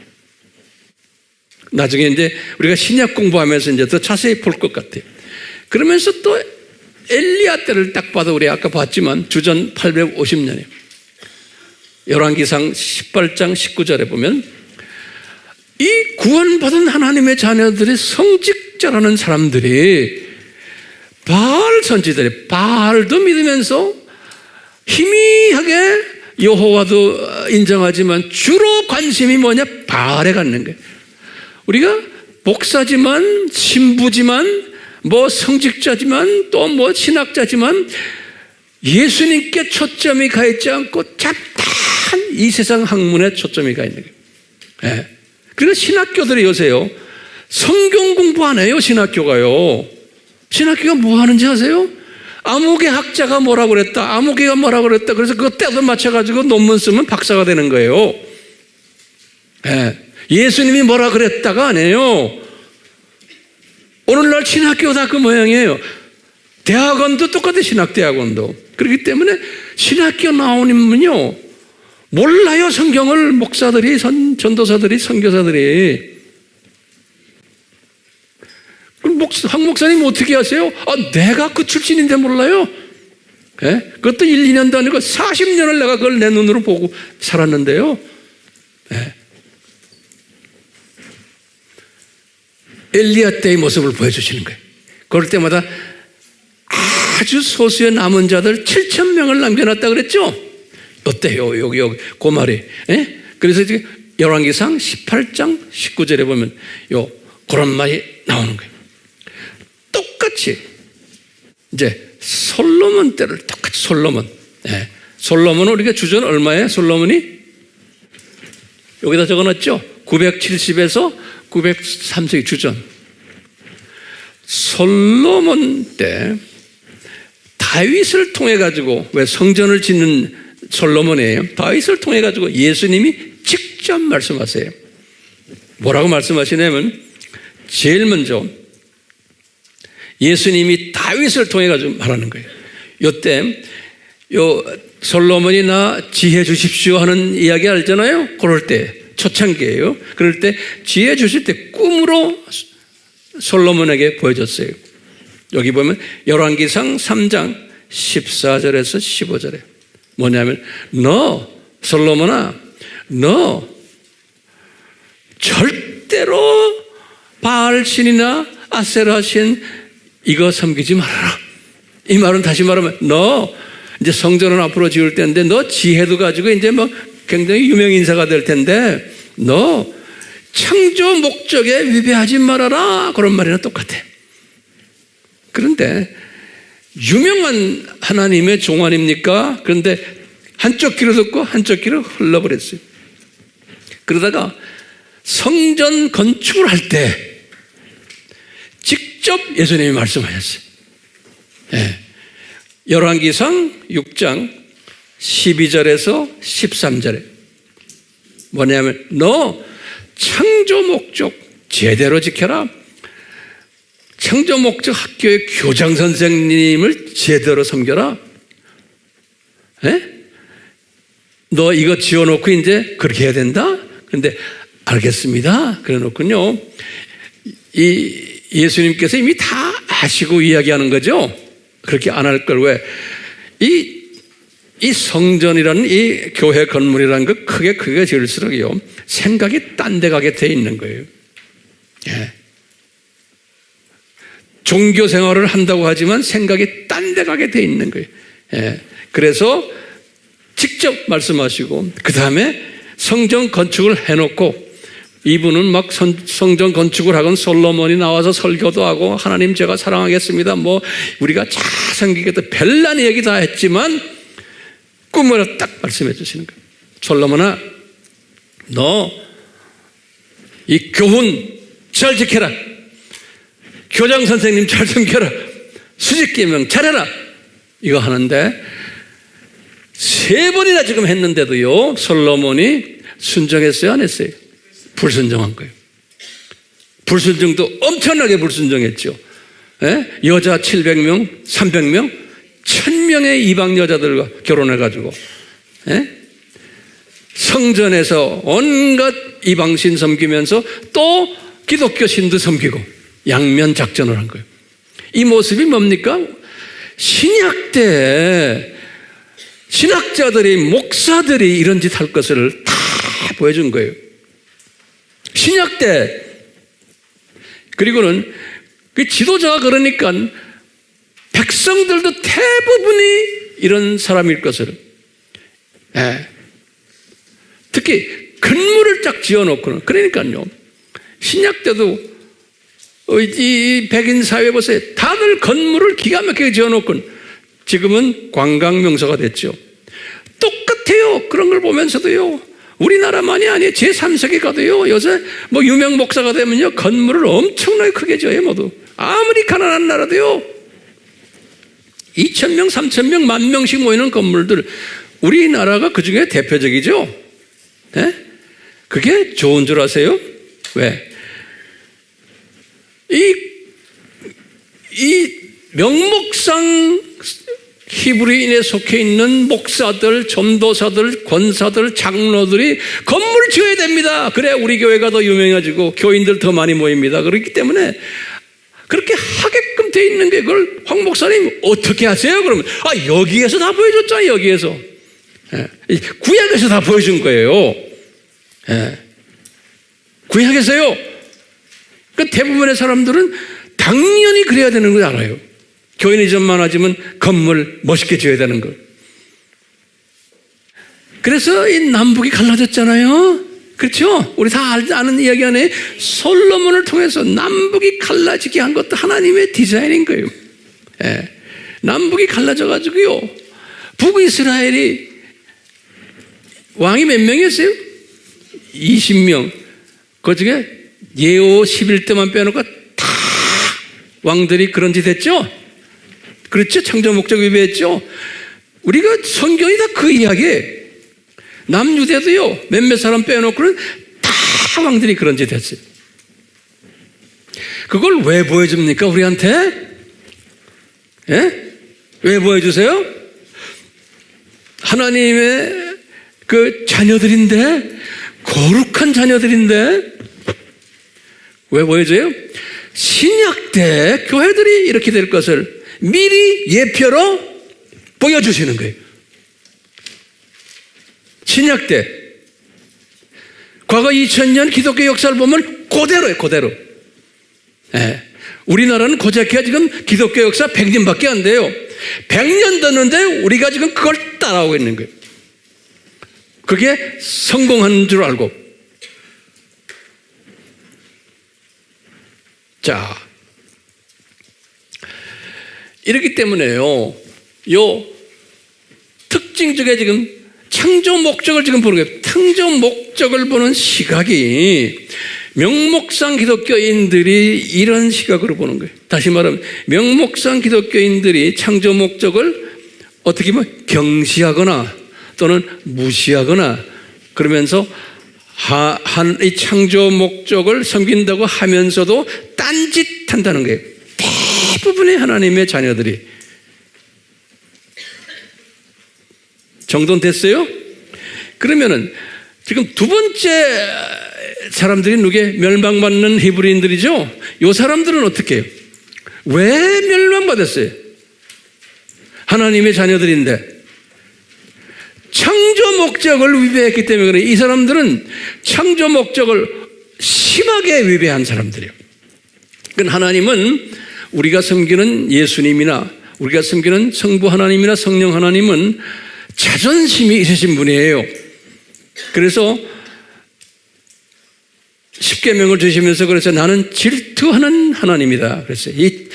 나중에 이제 우리가 신약 공부하면서 이제 더 자세히 볼 것 같아요. 그러면서 또 엘리야 때를 딱 봐도 우리 아까 봤지만 주전 850년이에요. 열왕기상 18장 19절에 보면 이 구원받은 하나님의 자녀들이 성직자라는 사람들이 바알 선지자들이 바알도 믿으면서 희미하게 여호와도 인정하지만 주로 관심이 뭐냐? 바알에 갖는 거예요. 우리가 목사지만 신부지만 뭐 성직자지만 또 뭐 신학자지만 예수님께 초점이 가 있지 않고 잡다한 이 세상 학문에 초점이 가 있는 거예요. 예. 그러니까 신학교들이 요새요 성경 공부 안 해요. 신학교가요. 신학교가 뭐 하는지 아세요? 아무개 학자가 뭐라고 그랬다, 아무개가 뭐라고 그랬다, 그래서 그거 떼서 맞춰가지고 논문 쓰면 박사가 되는 거예요. 예. 예수님이 뭐라 그랬다가 아니에요. 오늘날 신학교 다 그 모양이에요. 대학원도 똑같아. 신학대학원도. 그렇기 때문에 신학교 나오는면요 몰라요, 성경을 목사들이, 전도사들이, 선교사들이. 그럼 황 목사님 어떻게 하세요? 내가 그 출신인데 몰라요? 예? 그것도 1, 2년도 아니고 40년을 내가 그걸 내 눈으로 보고 살았는데요. 예. 엘리야 때의 모습을 보여주시는 거예요. 그럴 때마다 아주 소수의 남은 자들 7,000명을 남겨놨다 그랬죠? 어때요? 여기 그 말이. 예? 그래서 이제 열왕기상 18장 19절에 보면 그런 말이 나오는 거예요. 똑같이 이제 솔로몬 때를 똑같이 솔로몬. 예. 솔로몬은 우리가 주전 얼마에 솔로몬이? 여기다 적어놨죠? 970에서 903세기 주전. 솔로몬 때 다윗을 통해 가지고, 왜 성전을 짓는 솔로몬이에요? 다윗을 통해 가지고 예수님이 직접 말씀하세요. 뭐라고 말씀하시냐면 제일 먼저 예수님이 다윗을 통해 가지고 말하는 거예요. 요때 솔로몬이 나 지혜 주십시오 하는 이야기 알잖아요. 그럴 때 초창기예요. 그럴 때 지혜 주실 때 꿈으로 솔로몬에게 보여줬어요. 여기 보면 열왕기상 3장 14절에서 15절에 뭐냐면 너 솔로몬아, 너 절대로 바알 신이나 아세라 신 이거 섬기지 말아라. 이 말은 다시 말하면 너 이제 성전은 앞으로 지을 때인데 너 지혜도 가지고 이제 뭐 굉장히 유명 인사가 될 텐데 너 창조 목적에 위배하지 말아라. 그런 말이랑 똑같아. 그런데 유명한 하나님의 종 아닙니까? 그런데 한쪽 귀로 듣고 한쪽 귀로 흘러버렸어요. 그러다가 성전 건축을 할 때 직접 예수님이 말씀하셨어요. 예. 열왕기상 6장 12절에서 13절에 뭐냐면 너 창조 목적 제대로 지켜라. 창조 목적 학교의 교장 선생님을 제대로 섬겨라. 예? 너 이거 지어놓고 이제 그렇게 해야 된다? 그런데 알겠습니다. 그래 놓군요. 이 예수님께서 이미 다 아시고 이야기하는 거죠. 그렇게 안 할 걸 왜? 이 성전이라는 이 교회 건물이라는 거 크게 지을수록요 생각이 딴 데 가게 돼 있는 거예요. 예. 종교 생활을 한다고 하지만 생각이 딴 데 가게 돼 있는 거예요. 예. 그래서 직접 말씀하시고 그 다음에 성전 건축을 해놓고 이분은 막 성전 건축을 하건 솔로몬이 나와서 설교도 하고 하나님 제가 사랑하겠습니다. 뭐 우리가 잘 섬기겠다 별난 얘기 다 했지만 꿈으로 딱 말씀해 주시는 거예요. 솔로몬아, 너 이 교훈 잘 지켜라. 교장 선생님 잘 섬겨라. 수직계명 잘해라. 이거 하는데 3번이나 지금 했는데도요 솔로몬이 순종했어요, 안 했어요? 불순종한 거예요. 불순종도 엄청나게 불순종했죠. 예? 여자 700명, 300명, 1000명의 이방 여자들과 결혼해가지고 예? 성전에서 온갖 이방신 섬기면서 또 기독교 신도 섬기고 양면 작전을 한 거예요. 이 모습이 뭡니까? 신약 때 신학자들이 목사들이 이런 짓 할 것을 다 보여준 거예요. 신약 때. 그리고는 그 지도자가 그러니까 백성들도 대부분이 이런 사람일 것을. 예. 특히 건물을 딱 지어놓고는 그러니까요. 신약 때도 이 백인 사회 보세요. 다들 건물을 기가 막히게 지어놓고는 지금은 관광 명소가 됐죠. 똑같아요. 그런 걸 보면서도요. 우리나라만이 아니에요. 제3세계 가도요. 요새 뭐 유명 목사가 되면요. 건물을 엄청나게 크게 지어요. 모두. 아무리 가난한 나라도요. 2,000명, 3,000명, 10,000명씩 모이는 건물들. 우리나라가 그중에 대표적이죠. 네? 그게 좋은 줄 아세요? 왜? 이 명목상 히브리인에 속해 있는 목사들, 전도사들, 권사들, 장로들이 건물을 지어야 됩니다. 그래 우리 교회가 더 유명해지고 교인들 더 많이 모입니다. 그렇기 때문에 그렇게 하게끔 돼 있는 게 그걸 황 목사님 어떻게 하세요? 그러면 여기에서 다 보여줬잖아요. 여기에서 구약에서 다 보여준 거예요. 구약에서요. 그러니까 대부분의 사람들은 당연히 그래야 되는 걸 알아요. 교인이 좀 많아지면 건물 멋있게 지어야 되는 거. 그래서 이 남북이 갈라졌잖아요. 그렇죠? 우리 다 아는 이야기 안에 솔로몬을 통해서 남북이 갈라지게 한 것도 하나님의 디자인인 거예요. 남북이 갈라져가지고요. 북이스라엘이 왕이 몇 명이었어요? 20명. 그 중에 예호 11대만 빼놓고 다 왕들이 그런 짓 했죠? 그렇죠? 창조 목적 위배했죠? 우리가 성경이 다 그 이야기예요. 남유대도요, 몇몇 사람 빼놓고는 다 왕들이 그런 짓 했어요. 그걸 왜 보여줍니까, 우리한테? 왜 보여주세요? 하나님의 그 자녀들인데, 거룩한 자녀들인데, 왜 보여줘요? 신약 때 교회들이 이렇게 될 것을 미리 예표로 보여주시는 거예요. 신약 때 과거 2000년 기독교 역사를 보면 그대로예요. 그대로. 우리나라는 고작해야 지금 기독교 역사 100년밖에 안 돼요. 100년 됐는데 우리가 지금 그걸 따라오고 있는 거예요. 그게 성공한 줄 알고. 자, 이렇기 때문에요. 요 특징 중에 지금 창조 목적을 지금 보는 거예요. 창조 목적을 보는 시각이 명목상 기독교인들이 이런 시각으로 보는 거예요. 다시 말하면 명목상 기독교인들이 창조 목적을 어떻게 보면 경시하거나 또는 무시하거나 그러면서 이 창조 목적을 섬긴다고 하면서도 딴짓한다는 거예요. 대부분의 하나님의 자녀들이. 정돈 됐어요? 그러면은 지금 두 번째 사람들이 누구게? 멸망받는 히브리인들이죠? 이 사람들은 어떻게 해요? 왜 멸망받았어요? 하나님의 자녀들인데 창조 목적을 위배했기 때문에 그래. 이 사람들은 창조 목적을 심하게 위배한 사람들이에요. 그러니까 하나님은 우리가 섬기는 예수님이나 우리가 섬기는 성부 하나님이나 성령 하나님은 자존심이 있으신 분이에요. 그래서 십계명을 주시면서 그래서 나는 질투하는 하나님이다. 그래서 이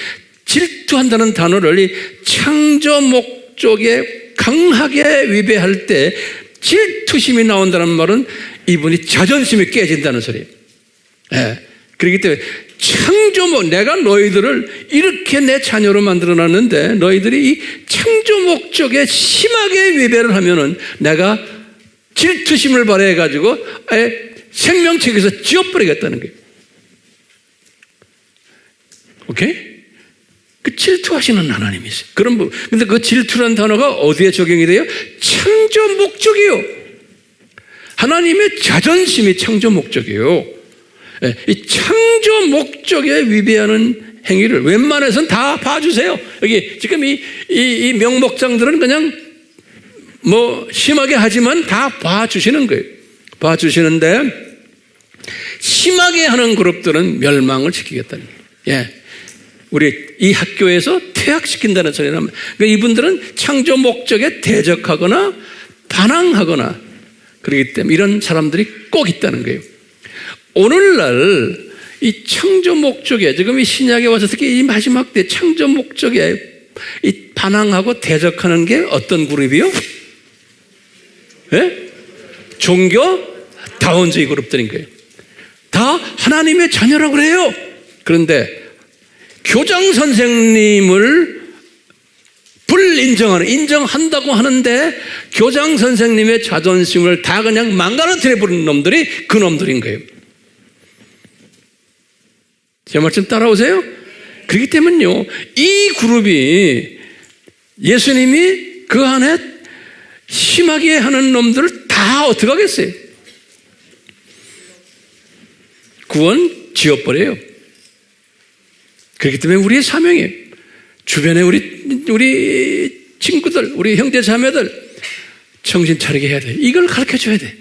질투한다는 단어를 이 창조 목적에 강하게 위배할 때 질투심이 나온다는 말은 이분이 자존심이 깨진다는 소리예요. 그렇기 때문에 내가 너희들을 이렇게 내 자녀로 만들어놨는데 너희들이 이 창조 목적에 심하게 위배를 하면은 내가 질투심을 발휘해가지고 생명책에서 지워버리겠다는 거예요. 오케이? 그 질투하시는 하나님이세요. 근데 그 질투라는 단어가 어디에 적용이 돼요? 창조 목적이요. 하나님의 자존심이 창조 목적이에요. 이 창조 목적에 위배하는 행위를 웬만해서는 다 봐주세요. 여기 지금 이 명목장들은 그냥 뭐 심하게 하지만 다 봐주시는 거예요. 봐주시는데 심하게 하는 그룹들은 멸망을 시키겠다는 거예요. 우리 이 학교에서 퇴학시킨다는 소리는 그러니까 이분들은 창조 목적에 대적하거나 반항하거나 그렇기 때문에 이런 사람들이 꼭 있다는 거예요. 오늘날 이 창조 목적에 지금 이 신약에 와서 특히 이 마지막 때 창조 목적에 이 반항하고 대적하는 게 어떤 그룹이요? 종교 다원주의 그룹들인 거예요. 다 하나님의 자녀라고 그래요. 그런데 교장 선생님을 인정한다고 하는데 교장 선생님의 자존심을 다 그냥 망가뜨려 버리는 놈들이 그 놈들인 거예요. 제 말씀 따라오세요? 그렇기 때문에요, 이 그룹이 예수님이 그 안에 심하게 하는 놈들을 다 어떻게 하겠어요? 구원 지어버려요. 그렇기 때문에 우리의 사명이에요. 주변에 우리 친구들, 우리 형제 자매들 정신 차리게 해야 돼. 이걸 가르쳐 줘야 돼.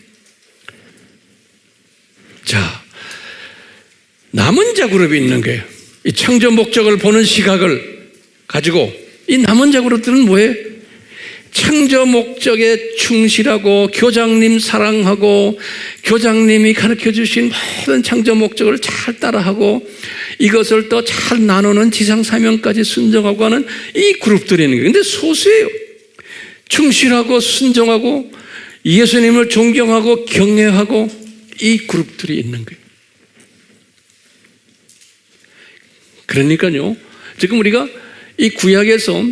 자, 남은 자 그룹이 있는 거예요. 이 창조 목적을 보는 시각을 가지고 이 남은 자 그룹들은 뭐예요? 창조 목적에 충실하고 교장님 사랑하고 교장님이 가르쳐 주신 모든 창조 목적을 잘 따라하고 이것을 또 잘 나누는 지상 사명까지 순종하고 하는 이 그룹들이 있는 거예요. 근데 소수예요. 충실하고 순종하고 예수님을 존경하고 경외하고 이 그룹들이 있는 거예요. 그러니까요, 지금 우리가 이 구약에서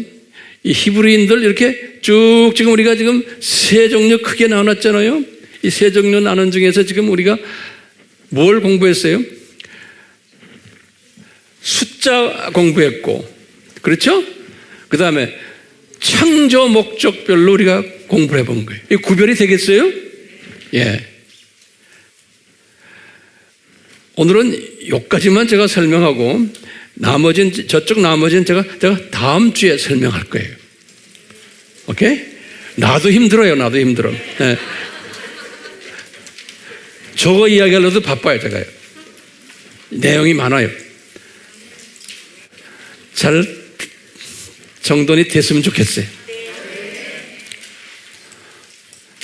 이 히브리인들 이렇게 쭉 지금 우리가 지금 세 종류 크게 나눴잖아요. 이 세 종류 나눈 중에서 지금 우리가 뭘 공부했어요? 숫자 공부했고, 그렇죠? 그 다음에 창조 목적별로 우리가 공부를 해본 거예요. 이 구별이 되겠어요? 예. 오늘은 여기까지만 제가 설명하고 저쪽 나머지는 제가 다음 주에 설명할 거예요. 오케이? 나도 힘들어요. 나도 힘들어. 네. 저거 이야기하려도 바빠요, 제가요. 내용이 많아요. 잘 정돈이 됐으면 좋겠어요.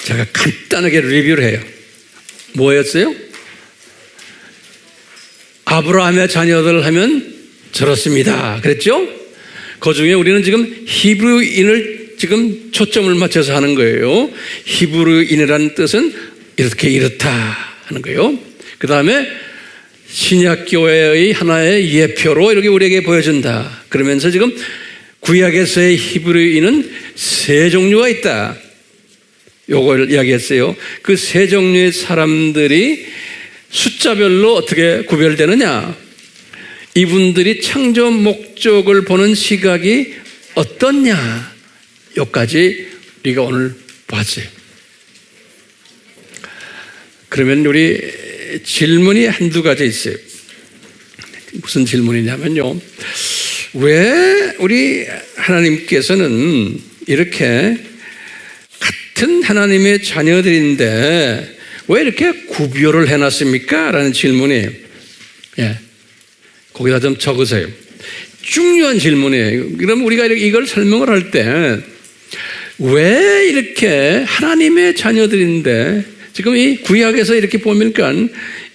제가 간단하게 리뷰를 해요. 뭐였어요? 아브라함의 자녀들 하면 저렇습니다. 그랬죠? 그 중에 우리는 지금 히브리인을 지금 초점을 맞춰서 하는 거예요. 히브리인이라는 뜻은 이렇다 하는 거예요. 그 다음에 신약교회의 하나의 예표로 이렇게 우리에게 보여준다. 그러면서 지금 구약에서의 히브리인은 세 종류가 있다. 요걸 이야기했어요. 그 세 종류의 사람들이 숫자별로 어떻게 구별되느냐? 이분들이 창조 목적을 보는 시각이 어떻냐? 여기까지 우리가 오늘 봤어요. 그러면 우리 질문이 한두 가지 있어요. 무슨 질문이냐면요. 왜 우리 하나님께서는 이렇게 같은 하나님의 자녀들인데 왜 이렇게 구별을 해놨습니까? 라는 질문이에요. 예. 거기다 좀 적으세요. 중요한 질문이에요. 그럼 우리가 이걸 설명을 할 때 왜 이렇게 하나님의 자녀들인데 지금 이 구약에서 이렇게 보니까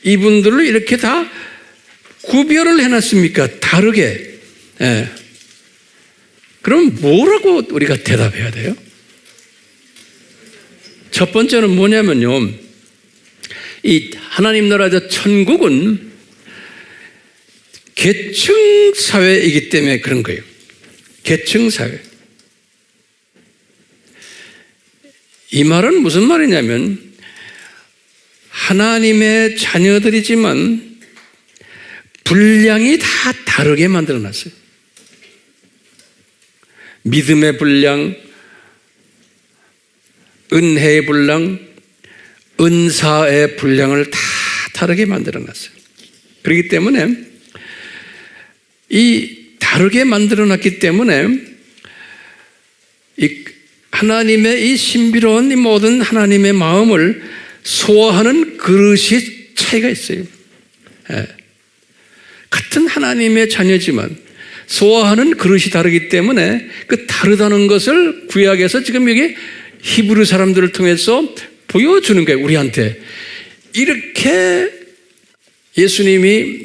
이분들을 이렇게 다 구별을 해놨습니까? 다르게. 예. 그럼 뭐라고 우리가 대답해야 돼요? 첫 번째는 뭐냐면요. 이 하나님 나라 천국은 계층 사회이기 때문에 그런 거예요. 계층 사회. 이 말은 무슨 말이냐면 하나님의 자녀들이지만 분량이 다 다르게 만들어놨어요. 믿음의 분량, 은혜의 분량, 은사의 분량을 다 다르게 만들어놨어요. 그렇기 때문에 이 다르게 만들어놨기 때문에 이 하나님의 이 신비로운 이 모든 하나님의 마음을 소화하는 그릇이 차이가 있어요. 예. 같은 하나님의 자녀지만 소화하는 그릇이 다르기 때문에 그 다르다는 것을 구약에서 지금 여기 히브리 사람들을 통해서 보여주는 거예요. 우리한테. 이렇게 예수님이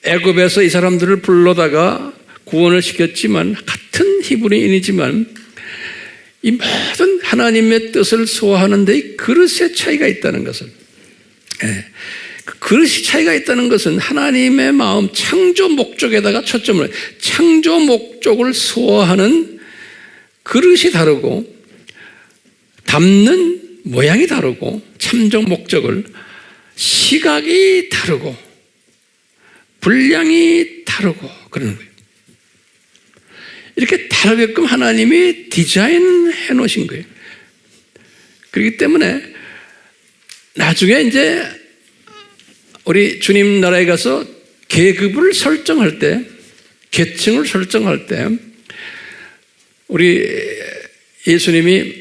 애굽에서 이 사람들을 불러다가 구원을 시켰지만 같은 히브리인이지만 이 모든 하나님의 뜻을 소화하는 데 이 그릇의 차이가 있다는 것을, 그 그릇이 차이가 있다는 것은 하나님의 마음, 창조 목적에다가 초점을, 창조 목적을 소화하는 그릇이 다르고 담는 모양이 다르고 창조 목적을 시각이 다르고 분량이 다르고 그러는 거예요. 이렇게 다르게끔 하나님이 디자인해 놓으신 거예요. 그렇기 때문에 나중에 이제 우리 주님 나라에 가서 계급을 설정할 때, 계층을 설정할 때, 우리 예수님이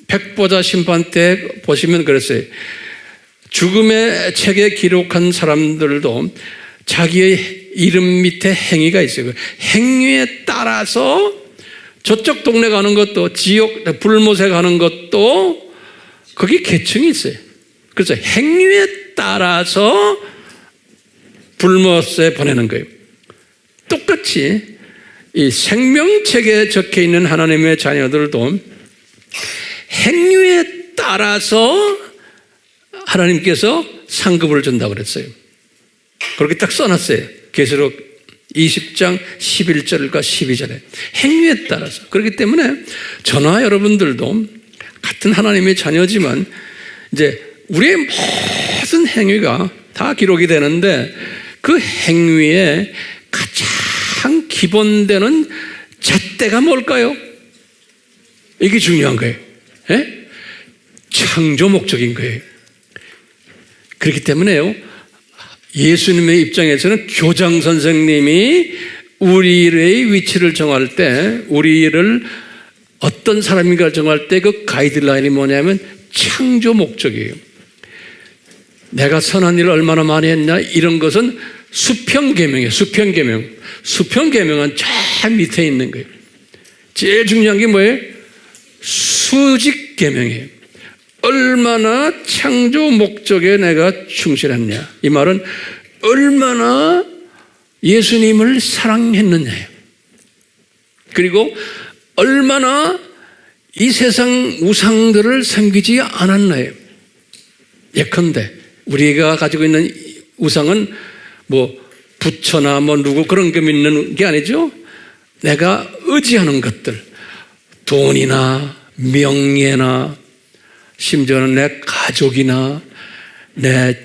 백보자 심판 때 보시면 그랬어요. 죽음의 책에 기록한 사람들도 자기의 이름 밑에 행위가 있어요. 행위에 따라서 저쪽 동네 가는 것도, 지옥, 불못에 가는 것도 거기 계층이 있어요. 그래서 행위에 따라서 불못에 보내는 거예요. 똑같이 이 생명책에 적혀 있는 하나님의 자녀들도 행위에 따라서 하나님께서 상급을 준다고 그랬어요. 그렇게 딱 써놨어요. 계시록 20장 11절과 12절에 행위에 따라서. 그렇기 때문에 저나 여러분들도 같은 하나님의 자녀지만 이제 우리의 모든 행위가 다 기록이 되는데 그 행위에 가장 기본되는 잣대가 뭘까요? 이게 중요한 거예요. 예? 창조 목적인 거예요. 그렇기 때문에요, 예수님의 입장에서는 교장 선생님이 우리의 위치를 정할 때, 우리를 어떤 사람인가 정할 때 그 가이드라인이 뭐냐면 창조 목적이에요. 내가 선한 일을 얼마나 많이 했냐, 이런 것은 수평계명이에요. 수평계명. 수평계명은 저 밑에 있는 거예요. 제일 중요한 게 뭐예요? 수직계명이에요. 얼마나 창조 목적에 내가 충실했냐. 이 말은 얼마나 예수님을 사랑했느냐예요. 그리고 얼마나 이 세상 우상들을 섬기지 않았나요. 예컨대 우리가 가지고 있는 우상은 뭐 부처나 뭐 누구 그런 게 믿는 게 아니죠. 내가 의지하는 것들, 돈이나 명예나 심지어는 내 가족이나 내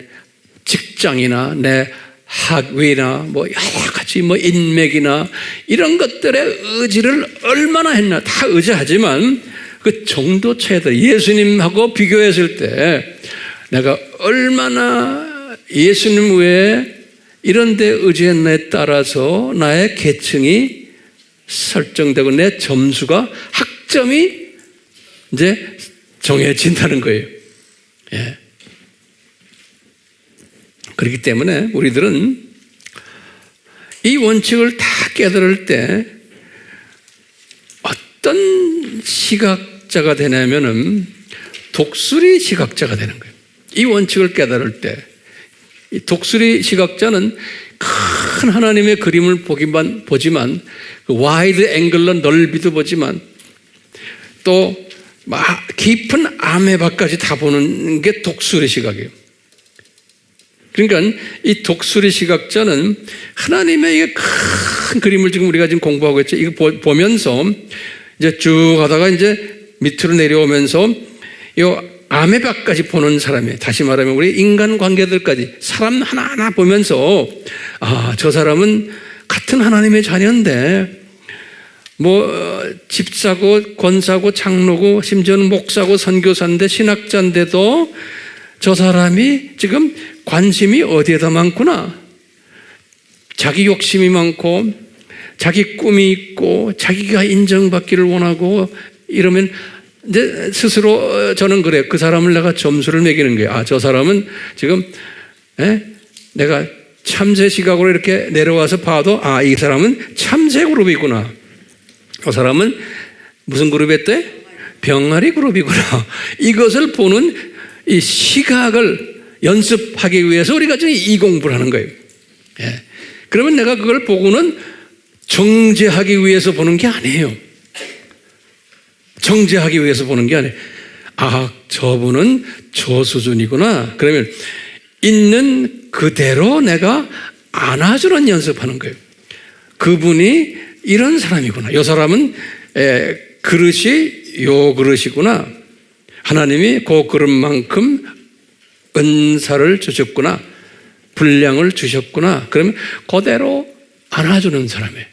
직장이나 내 학위나 뭐 여러 가지 뭐 인맥이나 이런 것들의 의지를 얼마나 했나. 다 의지하지만 그 정도 차이들, 예수님하고 비교했을 때 내가 얼마나 예수님 외에 이런 데 의지했나에 따라서 나의 계층이 설정되고 내 점수가, 학점이 이제 정해진다는 거예요. 예. 그렇기 때문에 우리들은 이 원칙을 다 깨달을 때 어떤 시각자가 되냐면은 독수리 시각자가 되는 거예요. 이 원칙을 깨달을 때 이 독수리 시각자는 큰 하나님의 그림을 보지만 그 와이드 앵글로 넓이도 보지만 또 깊은 아메바까지 다 보는 게 독수리 시각이에요. 그러니까 이 독수리 시각자는 하나님의 큰 그림을 지금 우리가 지금 공부하고 있죠. 이거 보면서 이제 쭉 하다가 이제 밑으로 내려오면서 이 아메바까지 보는 사람이에요. 다시 말하면 우리 인간 관계들까지 사람 하나하나 보면서 저 사람은 같은 하나님의 자녀인데 뭐 집사고 권사고 장로고 심지어는 목사고 선교사인데 신학자인데도 저 사람이 지금 관심이 어디에다 많구나. 자기 욕심이 많고 자기 꿈이 있고 자기가 인정받기를 원하고 이러면 이제 스스로 저는 그래요. 그 사람을 내가 점수를 매기는 거예요. 저 사람은 지금 내가 참새 시각으로 이렇게 내려와서 봐도 이 사람은 참새 그룹이구나. 그 사람은 무슨 그룹이었대? 병아리 그룹이구나. 이것을 보는 이 시각을 연습하기 위해서 우리가 지금 이 공부를 하는 거예요. 예. 그러면 내가 그걸 보고는 정죄하기 위해서 보는 게 아니에요. 정죄하기 위해서 보는 게 아니에요. 저분은 저 수준이구나. 그러면 있는 그대로 내가 안아주는 연습하는 거예요. 그분이 이런 사람이구나. 이 사람은 그릇이 요 그릇이구나. 하나님이 그 그릇만큼 은사를 주셨구나. 분량을 주셨구나. 그러면 그대로 안아주는 사람이에요.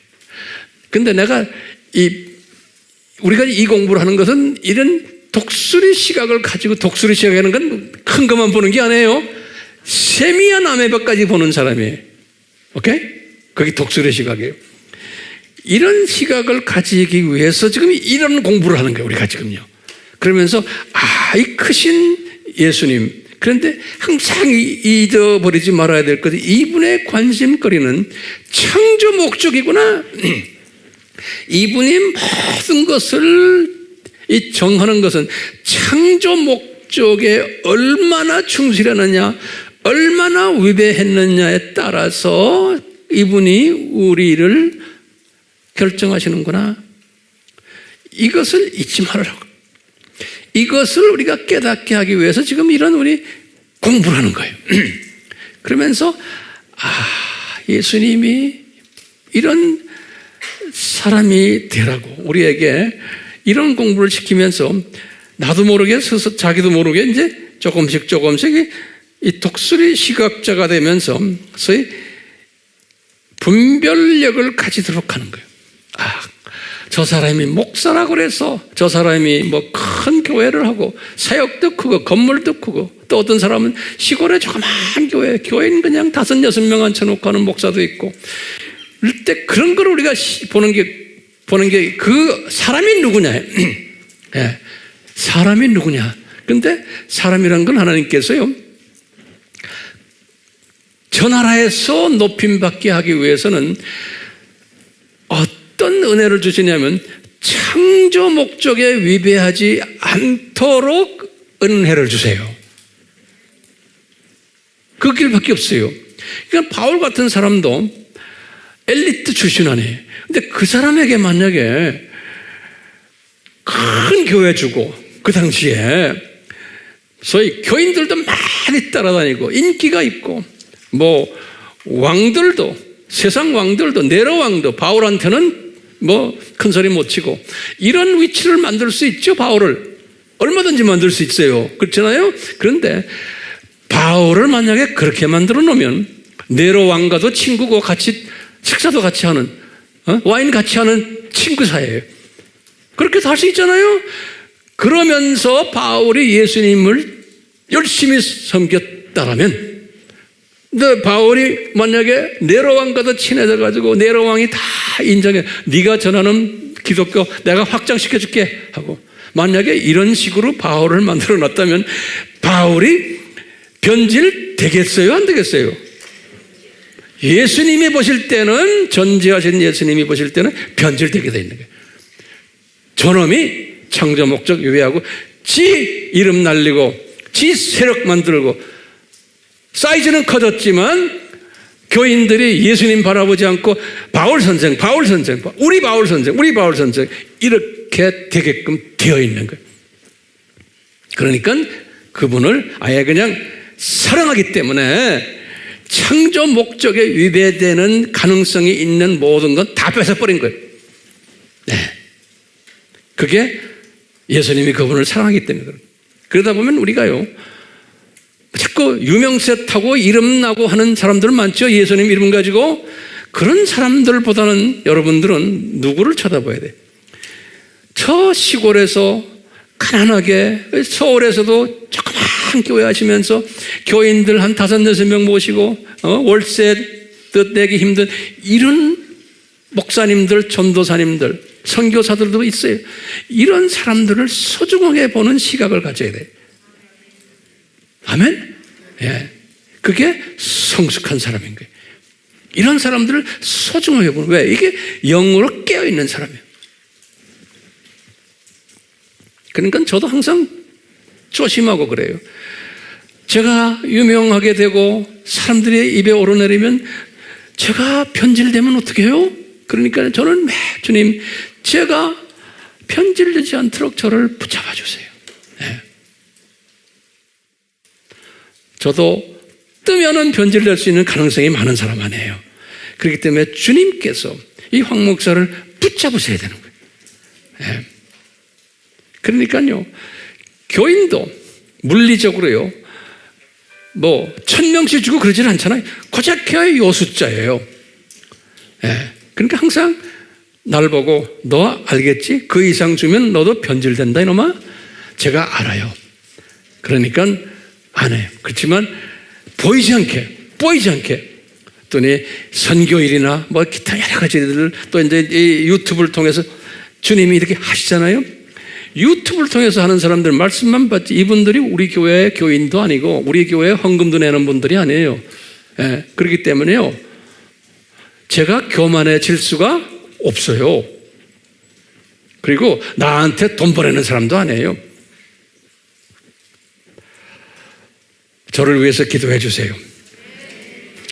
근데 우리가 이 공부를 하는 것은 이런 독수리 시각을 가지고 독수리 시각하는 건 큰 것만 보는 게 아니에요. 세미한 아메바까지 보는 사람이에요. 오케이? 그게 독수리 시각이에요. 이런 시각을 가지기 위해서 지금 이런 공부를 하는 거예요. 우리가 지금요. 그러면서 이 크신 예수님, 그런데 항상 잊어버리지 말아야 될 것이 이분의 관심거리는 창조 목적이구나. 이분이 모든 것을 정하는 것은 창조 목적에 얼마나 충실하느냐, 얼마나 위배했느냐에 따라서 이분이 우리를 결정하시는구나. 이것을 잊지 말으라고. 이것을 우리가 깨닫게 하기 위해서 지금 이런 우리 공부를 하는 거예요. 그러면서 예수님이 이런 사람이 되라고 우리에게 이런 공부를 시키면서 나도 모르게 스스로 자기도 모르게 이제 조금씩 이 독수리 시각자가 되면서 소위 분별력을 가지도록 하는 거예요. 저 사람이 목사라고 그래서 저 사람이 뭐 큰 교회를 하고 사역도 크고 건물도 크고, 또 어떤 사람은 시골에 조그만 교회는 그냥 5, 6명 앉혀놓고 하는 목사도 있고, 이럴 때 그런 걸 우리가 보는 게 그 사람이 누구냐. 예, 사람이 누구냐. 근데 사람이란 건 하나님께서요, 저 나라에서 높임받게 하기 위해서는 어떤 은혜를 주시냐면 창조 목적에 위배하지 않도록 은혜를 주세요. 그 길밖에 없어요. 그러니까 바울 같은 사람도 엘리트 출신 아니에요. 근데 그 사람에게 만약에 큰 교회 주고, 그 당시에 소위 교인들도 많이 따라다니고 인기가 있고, 뭐 왕들도, 세상 왕들도, 네로 왕도 바울한테는 뭐 큰 소리 못 치고, 이런 위치를 만들 수 있죠. 바울을 얼마든지 만들 수 있어요. 그렇잖아요. 그런데 바울을 만약에 그렇게 만들어 놓으면 네로 왕과도 친구고 같이 식사도 같이 하는, 와인 같이 하는 친구 사이예요. 그렇게도 할 수 있잖아요. 그러면서 바울이 예수님을 열심히 섬겼다라면, 근데 바울이 만약에 네로 왕과도 친해져 가지고 네로 왕이 다 인정해, 네가 전하는 기독교 내가 확장시켜 줄게 하고, 만약에 이런 식으로 바울을 만들어 놨다면 바울이 변질 되겠어요, 안 되겠어요? 예수님이 보실 때는, 전지하신 예수님이 보실 때는 변질되게 돼 있는 거예요. 저놈이 창조 목적 위배하고 지 이름 날리고 지 세력 만들고, 사이즈는 커졌지만 교인들이 예수님 바라보지 않고 바울 선생, 우리 바울 선생 이렇게 되게끔 되어 있는 거예요. 그러니까 그분을 아예 그냥 사랑하기 때문에 창조 목적에 위배되는 가능성이 있는 모든 건 다 뺏어버린 거예요. 네. 그게 예수님이 그분을 사랑하기 때문에 그래요. 그러다 보면 우리가요, 자꾸 유명세 타고 이름 나고 하는 사람들 많죠. 예수님 이름 가지고. 그런 사람들보다는 여러분들은 누구를 쳐다봐야 돼? 저 시골에서 가난하게, 서울에서도 조그만 교회 하시면서 교인들 한 5, 6명 모시고 월세 내기 힘든 이런 목사님들, 전도사님들, 선교사들도 있어요. 이런 사람들을 소중하게 보는 시각을 가져야 돼요. 아멘? 예. 그게 성숙한 사람인 거예요. 이런 사람들을 소중하게 보는, 왜? 이게 영으로 깨어있는 사람이에요. 그러니까 저도 항상 조심하고 그래요. 제가 유명하게 되고 사람들이 입에 오르내리면 제가 변질되면 어떻게 해요? 그러니까 저는 주님, 제가 변질되지 않도록 저를 붙잡아 주세요. 네. 저도 뜨면은 변질될 수 있는 가능성이 많은 사람 아니에요. 그렇기 때문에 주님께서 이 황 목사를 붙잡으셔야 되는 거예요. 네. 그러니까요, 교인도 물리적으로요, 뭐 1000명씩 주고 그러지는 않잖아요. 고작해야 요 숫자예요. 네. 그러니까 항상 날 보고 너 알겠지? 그 이상 주면 너도 변질된다 이놈아. 제가 알아요. 그러니까 안 해요. 그렇지만 보이지 않게 또니 선교일이나 뭐 기타 여러 가지들 또 이제 이 유튜브를 통해서 주님이 이렇게 하시잖아요. 유튜브를 통해서 하는 사람들 말씀만 받지 이분들이 우리 교회 교인도 아니고 우리 교회 헌금도 내는 분들이 아니에요. 예, 그렇기 때문에요. 제가 교만해질 수가 없어요. 그리고 나한테 돈 보내는 사람도 아니에요. 저를 위해서 기도해 주세요.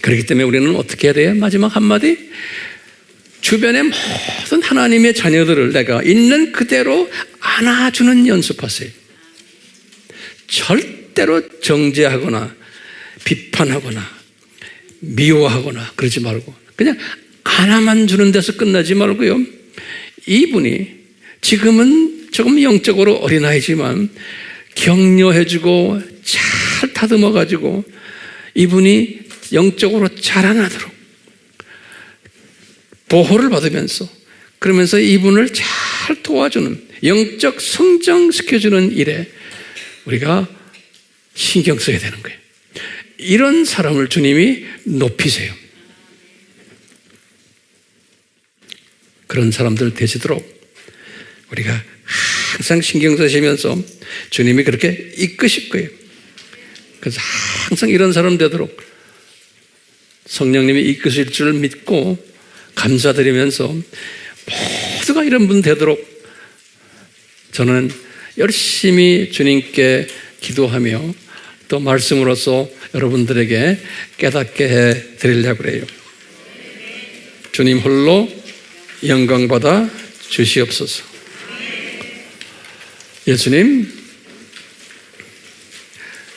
그렇기 때문에 우리는 어떻게 해야 돼요? 마지막 한마디. 주변의 모든 하나님의 자녀들을 내가 있는 그대로 안아주는 연습하세요. 절대로 정죄하거나 비판하거나 미워하거나 그러지 말고 그냥 안아만 주는 데서 끝나지 말고요. 이분이 지금은 조금 영적으로 어린아이지만 격려해주고 잘 다듬어가지고 이분이 영적으로 자라나도록 보호를 받으면서 그러면서 이분을 잘 도와주는 영적 성장시켜주는 일에 우리가 신경 써야 되는 거예요. 이런 사람을 주님이 높이세요. 그런 사람들 되시도록 우리가 항상 신경 쓰시면서 주님이 그렇게 이끄실 거예요. 그래서 항상 이런 사람 되도록 성령님이 이끄실 줄 믿고 감사드리면서 모두가 이런 분 되도록 저는 열심히 주님께 기도하며 또 말씀으로서 여러분들에게 깨닫게 해 드리려고 그래요. 주님 홀로 영광받아 주시옵소서. 예수님,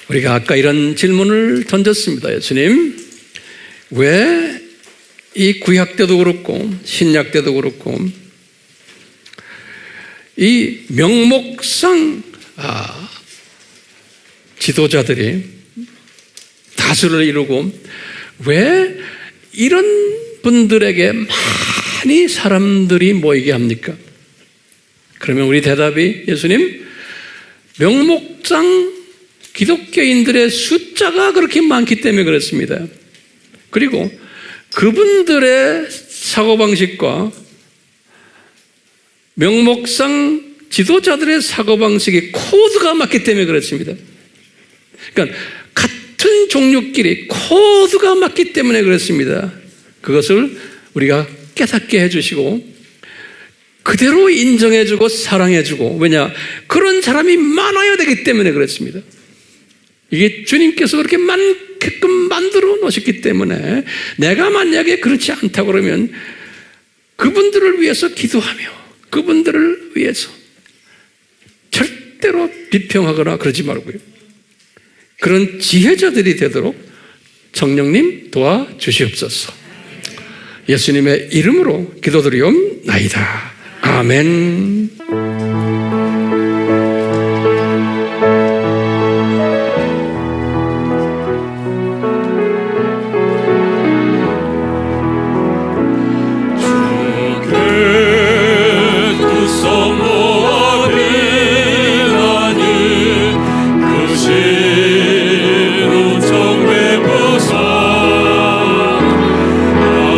우리가 아까 이런 질문을 던졌습니다. 예수님, 왜 이 구약 때도 그렇고 신약 때도 그렇고 이 명목상 지도자들이 다수를 이루고 왜 이런 분들에게 많이 사람들이 모이게 합니까? 그러면 우리 대답이 예수님, 명목상 기독교인들의 숫자가 그렇게 많기 때문에 그렇습니다. 그리고 그분들의 사고방식과 명목상 지도자들의 사고방식이 코드가 맞기 때문에 그렇습니다. 그러니까 같은 종류끼리 코드가 맞기 때문에 그렇습니다. 그것을 우리가 깨닫게 해주시고 그대로 인정해주고 사랑해주고 왜냐? 그런 사람이 많아야 되기 때문에 그렇습니다. 이게 주님께서 그렇게 많게끔 만들어 놓으셨기 때문에 내가 만약에 그렇지 않다고 그러면 그분들을 위해서 기도하며 그분들을 위해서 절대로 비평하거나 그러지 말고요. 그런 지혜자들이 되도록 성령님 도와주시옵소서. 예수님의 이름으로 기도드리옵나이다. 아멘.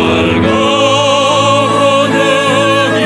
알가 하느니여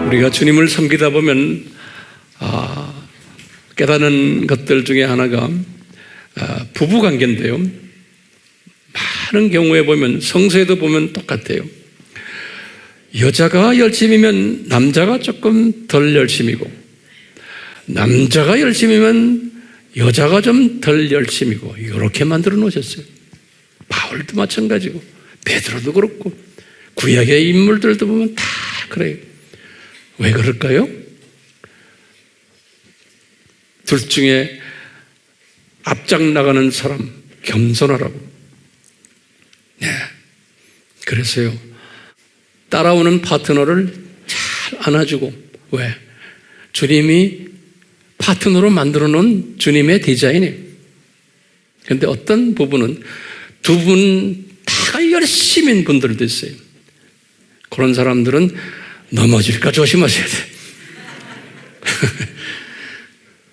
우리가 주님을 섬기다 보면 깨닫는 것들 중에 하나가 부부관계인데요. 많은 경우에 보면 성서에도 보면 똑같아요. 여자가 열심이면 남자가 조금 덜 열심이고, 남자가 열심이면 여자가 좀 덜 열심이고, 이렇게 만들어 놓으셨어요. 바울도 마찬가지고 베드로도 그렇고 구약의 인물들도 보면 다 그래요. 왜 그럴까요? 둘 중에 앞장 나가는 사람 겸손하라고. 네. 그래서요, 따라오는 파트너를 잘 안아주고. 왜? 주님이 파트너로 만들어 놓은 주님의 디자인이에요. 그런데 어떤 부분은 두 분 다 열심인 분들도 있어요. 그런 사람들은 넘어질까 조심하셔야 돼요.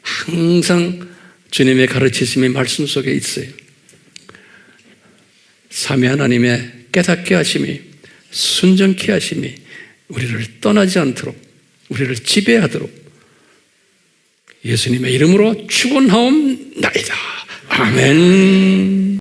항상 주님의 가르치심이 말씀 속에 있어요. 삼위 하나님의 깨닫게 하심이, 순종케 하심이 우리를 떠나지 않도록, 우리를 지배하도록 예수님의 이름으로 축원하옵나이다. 아멘.